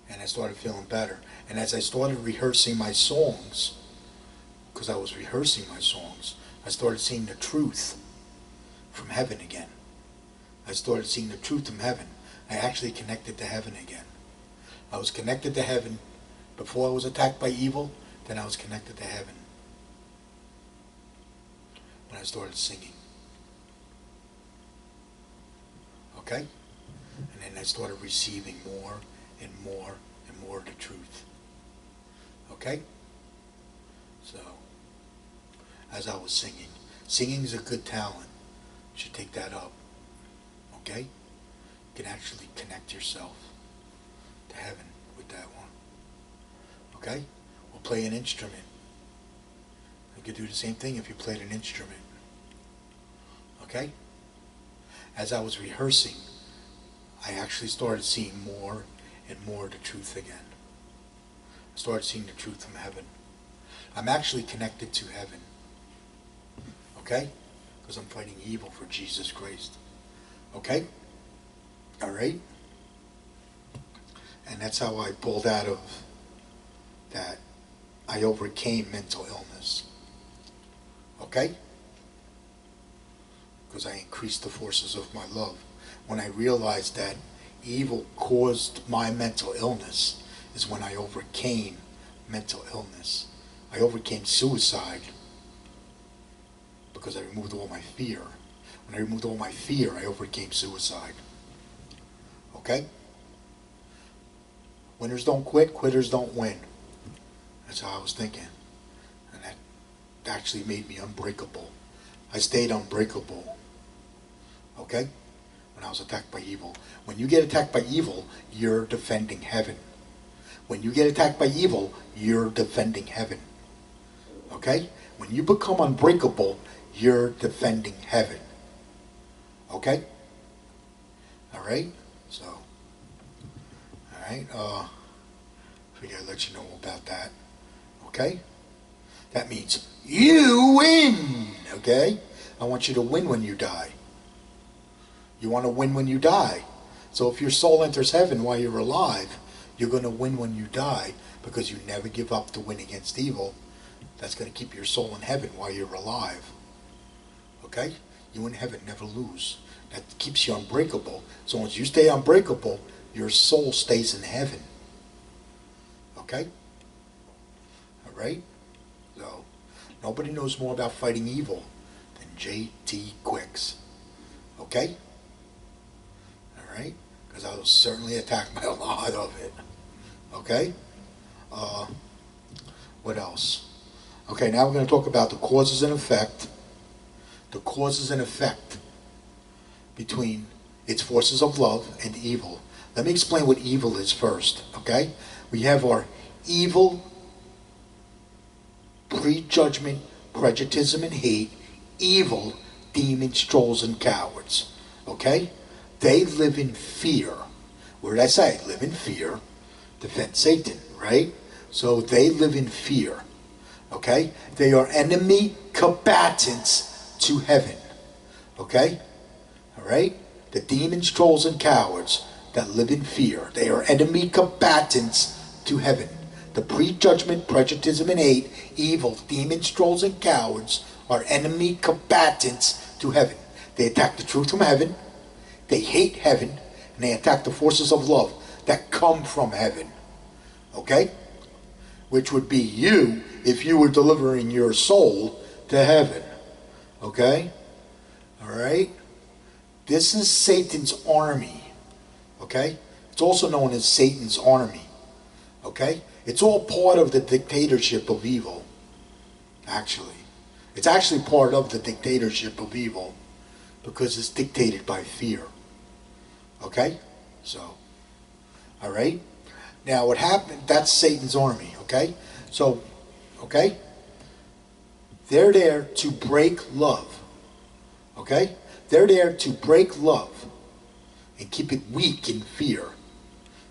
And I started feeling better. And as I started rehearsing my songs, because I was rehearsing my songs, I started seeing the truth from heaven again. I started seeing the truth from heaven. I actually connected to heaven again. I was connected to heaven before I was attacked by evil, then I was connected to heaven when I started singing. Okay? And then I started receiving more and more and more of the truth. Okay? So, as I was singing, singing is a good talent. You should take that up. Okay? You can actually connect yourself to heaven with that one. Okay? Or play an instrument. You could do the same thing if you played an instrument. Okay? As I was rehearsing, I actually started seeing more and more of the truth again. I started seeing the truth from heaven. I'm actually connected to heaven. Okay? Because I'm fighting evil for Jesus Christ. Okay? Alright? And that's how I pulled out of that. I overcame mental illness. Okay? Because I increased the forces of my love. When I realized that evil caused my mental illness is when I overcame mental illness. I overcame suicide because I removed all my fear. When I removed all my fear, I overcame suicide. Okay? Winners don't quit, quitters don't win. That's how I was thinking. And that actually made me unbreakable. I stayed unbreakable. Okay? When I was attacked by evil. When you get attacked by evil, you're defending heaven. When you get attacked by evil, you're defending heaven. Okay? When you become unbreakable, you're defending heaven. Okay? Alright? So, alright, I figured I'd let you know about that. Okay? That means you win! Okay? I want you to win when you die. You want to win when you die. So if your soul enters heaven while you're alive, you're going to win when you die because you never give up to win against evil. That's going to keep your soul in heaven while you're alive. Okay? You in heaven never lose. That keeps you unbreakable. So once you stay unbreakable, your soul stays in heaven. Okay? Alright? So, nobody knows more about fighting evil than J.T. Quicks. Okay? Alright? Because I was certainly attacked by a lot of it. Okay? What else? Okay, now we're going to talk about the causes and effect. The causes and effect between its forces of love and evil. Let me explain what evil is first, okay? We have our evil, prejudgment, prejudice, and hate, evil, demons, trolls, and cowards, okay? They live in fear. What did I say? Live in fear, defend Satan, right? So they live in fear, okay? They are enemy combatants to heaven, okay? All right? The demons, trolls, and cowards that live in fear. They are enemy combatants to heaven. The prejudgment, prejudice, and hate, evil, demons, trolls, and cowards are enemy combatants to heaven. They attack the truth from heaven. They hate heaven. And they attack the forces of love that come from heaven. Okay? Which would be you if you were delivering your soul to heaven. Okay? Alright? This is Satan's army. Okay? It's also known as Satan's army. Okay? It's all part of the dictatorship of evil. Actually. It's actually part of the dictatorship of evil because it's dictated by fear. Okay? So, alright? Now what happened, that's Satan's army, okay? So, okay? They're there to break love. Okay? They're there to break love and keep it weak in fear.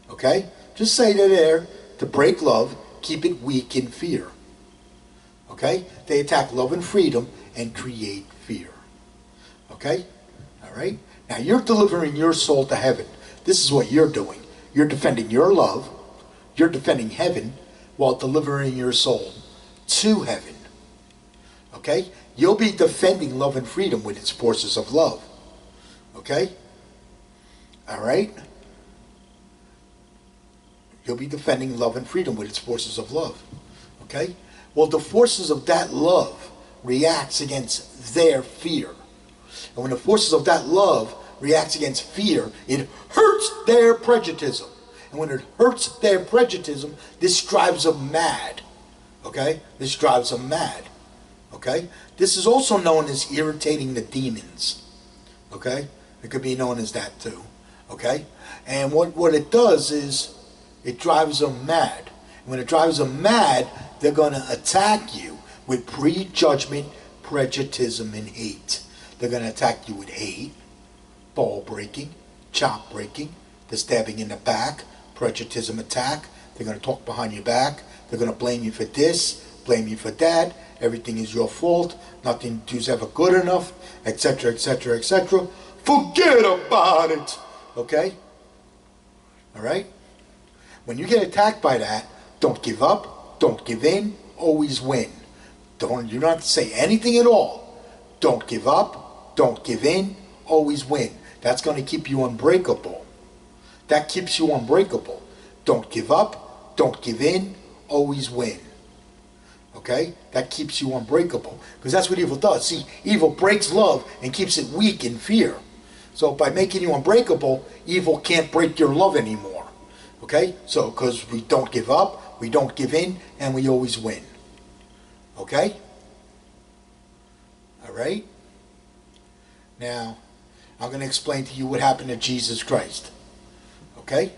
Okay? Just say they're there to break love, keep it weak in fear. Okay? They attack love and freedom and create fear. Okay? Alright? Now you're delivering your soul to heaven. This is what you're doing. You're defending your love. You're defending heaven while delivering your soul to heaven. Okay? You'll be defending love and freedom with its forces of love. Okay? Alright? You'll be defending love and freedom with its forces of love. Okay? Well, the forces of that love reacts against their fear. And when the forces of that love reacts against fear, it hurts their prejudice. And when it hurts their prejudice, this drives them mad. Okay? This drives them mad. Okay? This is also known as irritating the demons. Okay? It could be known as that too. Okay? And what it does is it drives them mad. And when it drives them mad, they're going to attack you with prejudgment, prejudice, and hate. They're going to attack you with hate, ball breaking, chop breaking, the stabbing in the back, prejudice attack. They're going to talk behind your back. They're going to blame you for this, blame you for that. Everything is your fault. Nothing is ever good enough, etc., etc., etc. Forget about it. Okay? All right? When you get attacked by that, don't give up, don't give in, always win. You don't have to say anything at all. Don't give up, don't give in, always win. That's going to keep you unbreakable. That keeps you unbreakable. Don't give up, don't give in, always win. Okay? That keeps you unbreakable. Because that's what evil does. See, evil breaks love and keeps it weak in fear. So by making you unbreakable, evil can't break your love anymore. Okay? So, because we don't give up, we don't give in, and we always win. Okay? Alright? Now, I'm going to explain to you what happened to Jesus Christ. Okay?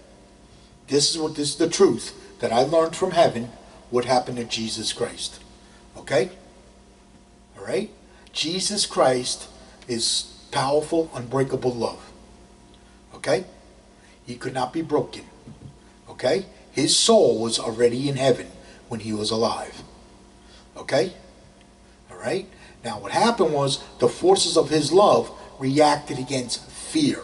This is the truth that I learned from heaven, what happened to Jesus Christ. Okay? Alright? Jesus Christ is powerful, unbreakable love. Okay? He could not be broken. Okay? His soul was already in heaven when he was alive. Okay? Alright? Now what happened was the forces of his love reacted against fear.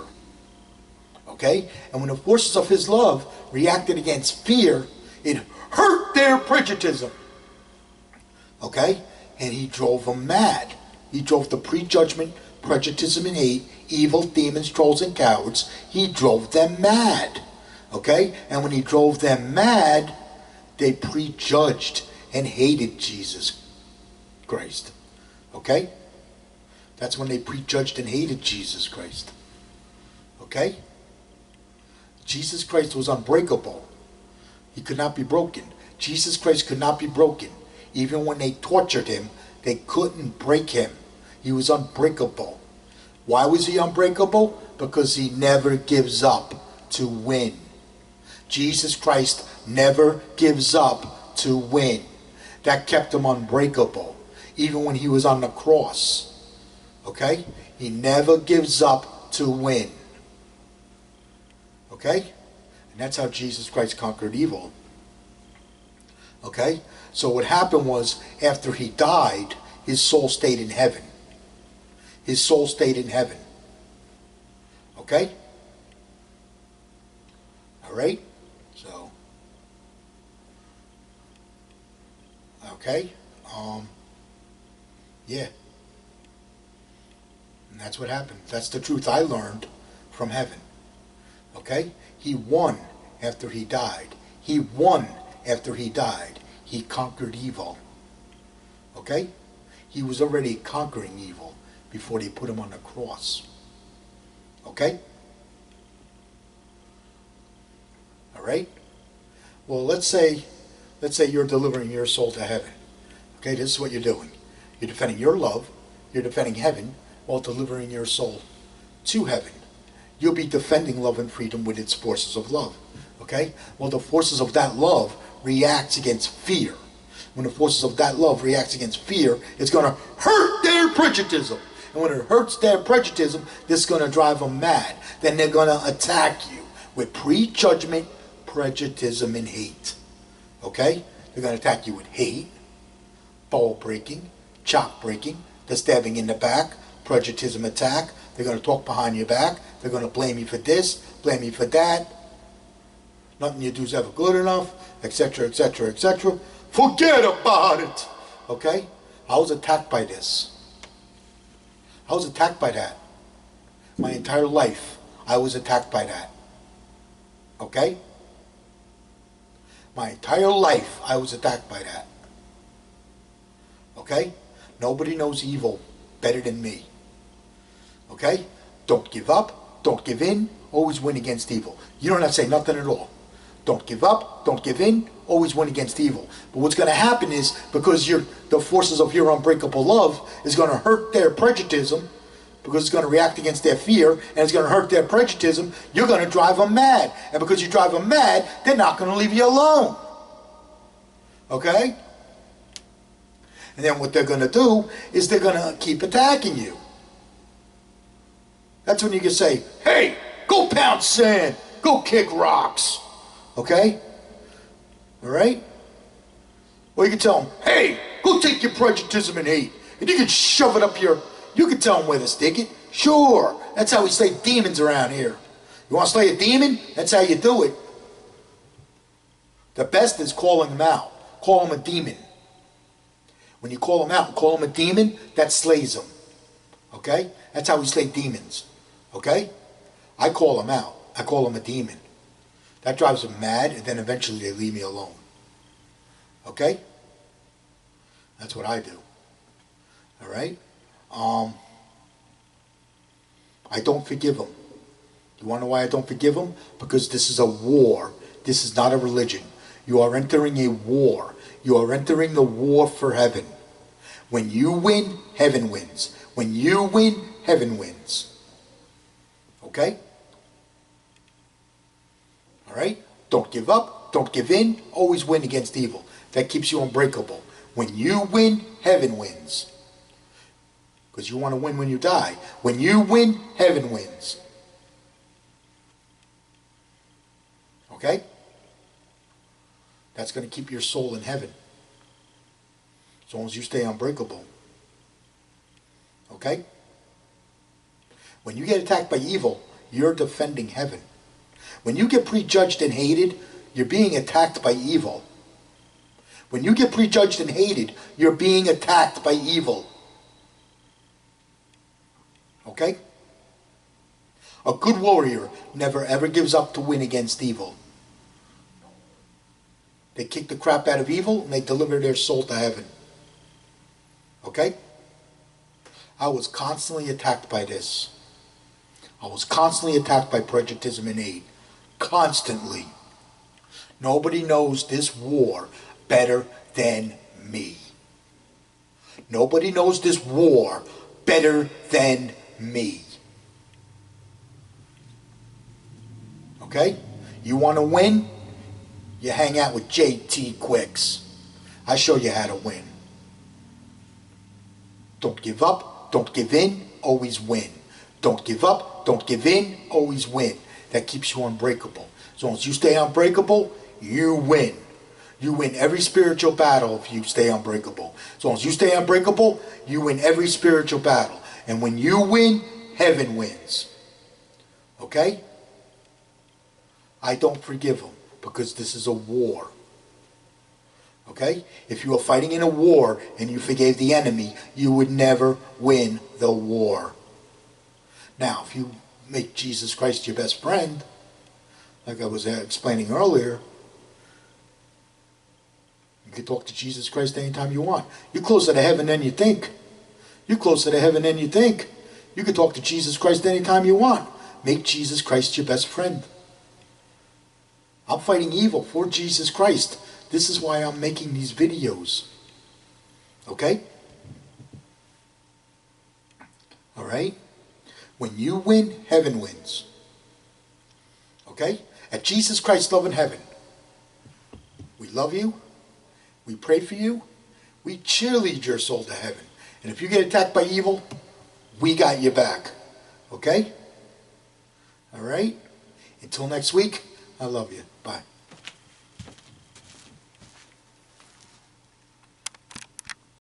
Okay? And when the forces of his love reacted against fear, it hurt their prejudice. Okay? And he drove them mad. He drove the prejudgment, prejudice, and hate, evil, demons, trolls, and cowards. He drove them mad. Okay? And when he drove them mad, they prejudged and hated Jesus Christ. Okay? That's when they prejudged and hated Jesus Christ. Okay? Jesus Christ was unbreakable. He could not be broken. Jesus Christ could not be broken. Even when they tortured him, they couldn't break him. He was unbreakable. Why was he unbreakable? Because he never gives up to win. Jesus Christ never gives up to win. That kept him unbreakable. Even when he was on the cross. Okay? He never gives up to win. Okay? And that's how Jesus Christ conquered evil. Okay? So what happened was, after he died, his soul stayed in heaven. His soul stayed in heaven. Okay? Alright? So. Okay? Yeah. And that's what happened. That's the truth I learned from heaven. Okay? He won after he died. He won after he died. He conquered evil. Okay? He was already conquering evil before they put him on the cross. Okay? Alright? Well, let's say you're delivering your soul to heaven. Okay, this is what you're doing. You're defending your love. You're defending heaven while delivering your soul to heaven. You'll be defending love and freedom with its forces of love. Okay? Well, the forces of that love reacts against fear. When the forces of that love reacts against fear, it's going to hurt their prejudice. And when it hurts their prejudice, this is going to drive them mad. Then they're going to attack you with prejudgment, prejudice, and hate. Okay? They're going to attack you with hate, ball breaking, chop breaking, the stabbing in the back, prejudice attack. They're going to talk behind your back. They're going to blame you for this, blame you for that. Nothing you do is ever good enough, etc., etc., etc. Forget about it. Okay? I was attacked by this. I was attacked by that. My entire life, I was attacked by that. Okay? My entire life, I was attacked by that. Okay? Nobody knows evil better than me. Okay? Don't give up. Don't give in. Always win against evil. You don't have to say nothing at all. Don't give up. Don't give in. Always win against evil. But what's going to happen is, because the forces of your unbreakable love is going to hurt their prejudice, because it's going to react against their fear, and it's going to hurt their prejudice, you're going to drive them mad. And because you drive them mad, they're not going to leave you alone. Okay? And then what they're going to do is they're going to keep attacking you. That's when you can say, hey, go pound sand, go kick rocks. Okay? All right? Or you can tell them, hey, go take your prejudice and hate, and you can shove it up your, you can tell them where to stick it. Sure. That's how we slay demons around here. You want to slay a demon? That's how you do it. The best is calling them out. Call them a demon. When you call them out and call them a demon, that slays them. Okay? That's how we slay demons. Okay? I call them out. I call them a demon. That drives them mad, and then eventually they leave me alone. Okay? That's what I do. All right? I don't forgive them. You want to know why I don't forgive them? Because this is a war. This is not a religion. You are entering a war. You are entering the war for heaven. When you win, heaven wins. When you win, heaven wins. Okay? All right? Don't give up. Don't give in. Always win against evil. That keeps you unbreakable. When you win, heaven wins. Because you want to win when you die. When you win, heaven wins. Okay? That's going to keep your soul in heaven. As long as you stay unbreakable. Okay? When you get attacked by evil, you're defending heaven. When you get prejudged and hated, you're being attacked by evil. When you get prejudged and hated, you're being attacked by evil. Okay? A good warrior never ever gives up to win against evil. They kick the crap out of evil and they deliver their soul to heaven. Okay? I was constantly attacked by this. I was constantly attacked by prejudice and hate. Constantly. Nobody knows this war better than me. Nobody knows this war better than me. Okay? You want to win? You hang out with JT Quicks. I show you how to win. Don't give up. Don't give in. Always win. Don't give up. Don't give in. Always win. That keeps you unbreakable. As long as you stay unbreakable, you win. You win every spiritual battle if you stay unbreakable. As long as you stay unbreakable, you win every spiritual battle. And when you win, heaven wins. Okay? I don't forgive them because this is a war. Okay? If you were fighting in a war and you forgave the enemy, you would never win the war. Now, if you make Jesus Christ your best friend, like I was explaining earlier, you can talk to Jesus Christ anytime you want. You're closer to heaven than you think. You're closer to heaven than you think. You can talk to Jesus Christ anytime you want. Make Jesus Christ your best friend. I'm fighting evil for Jesus Christ. This is why I'm making these videos. Okay? All right? When you win, heaven wins. Okay? At Jesus Christ's love in heaven, we love you. We pray for you. We cheerlead your soul to heaven. And if you get attacked by evil, we got your back. Okay? All right? Until next week, I love you. Bye.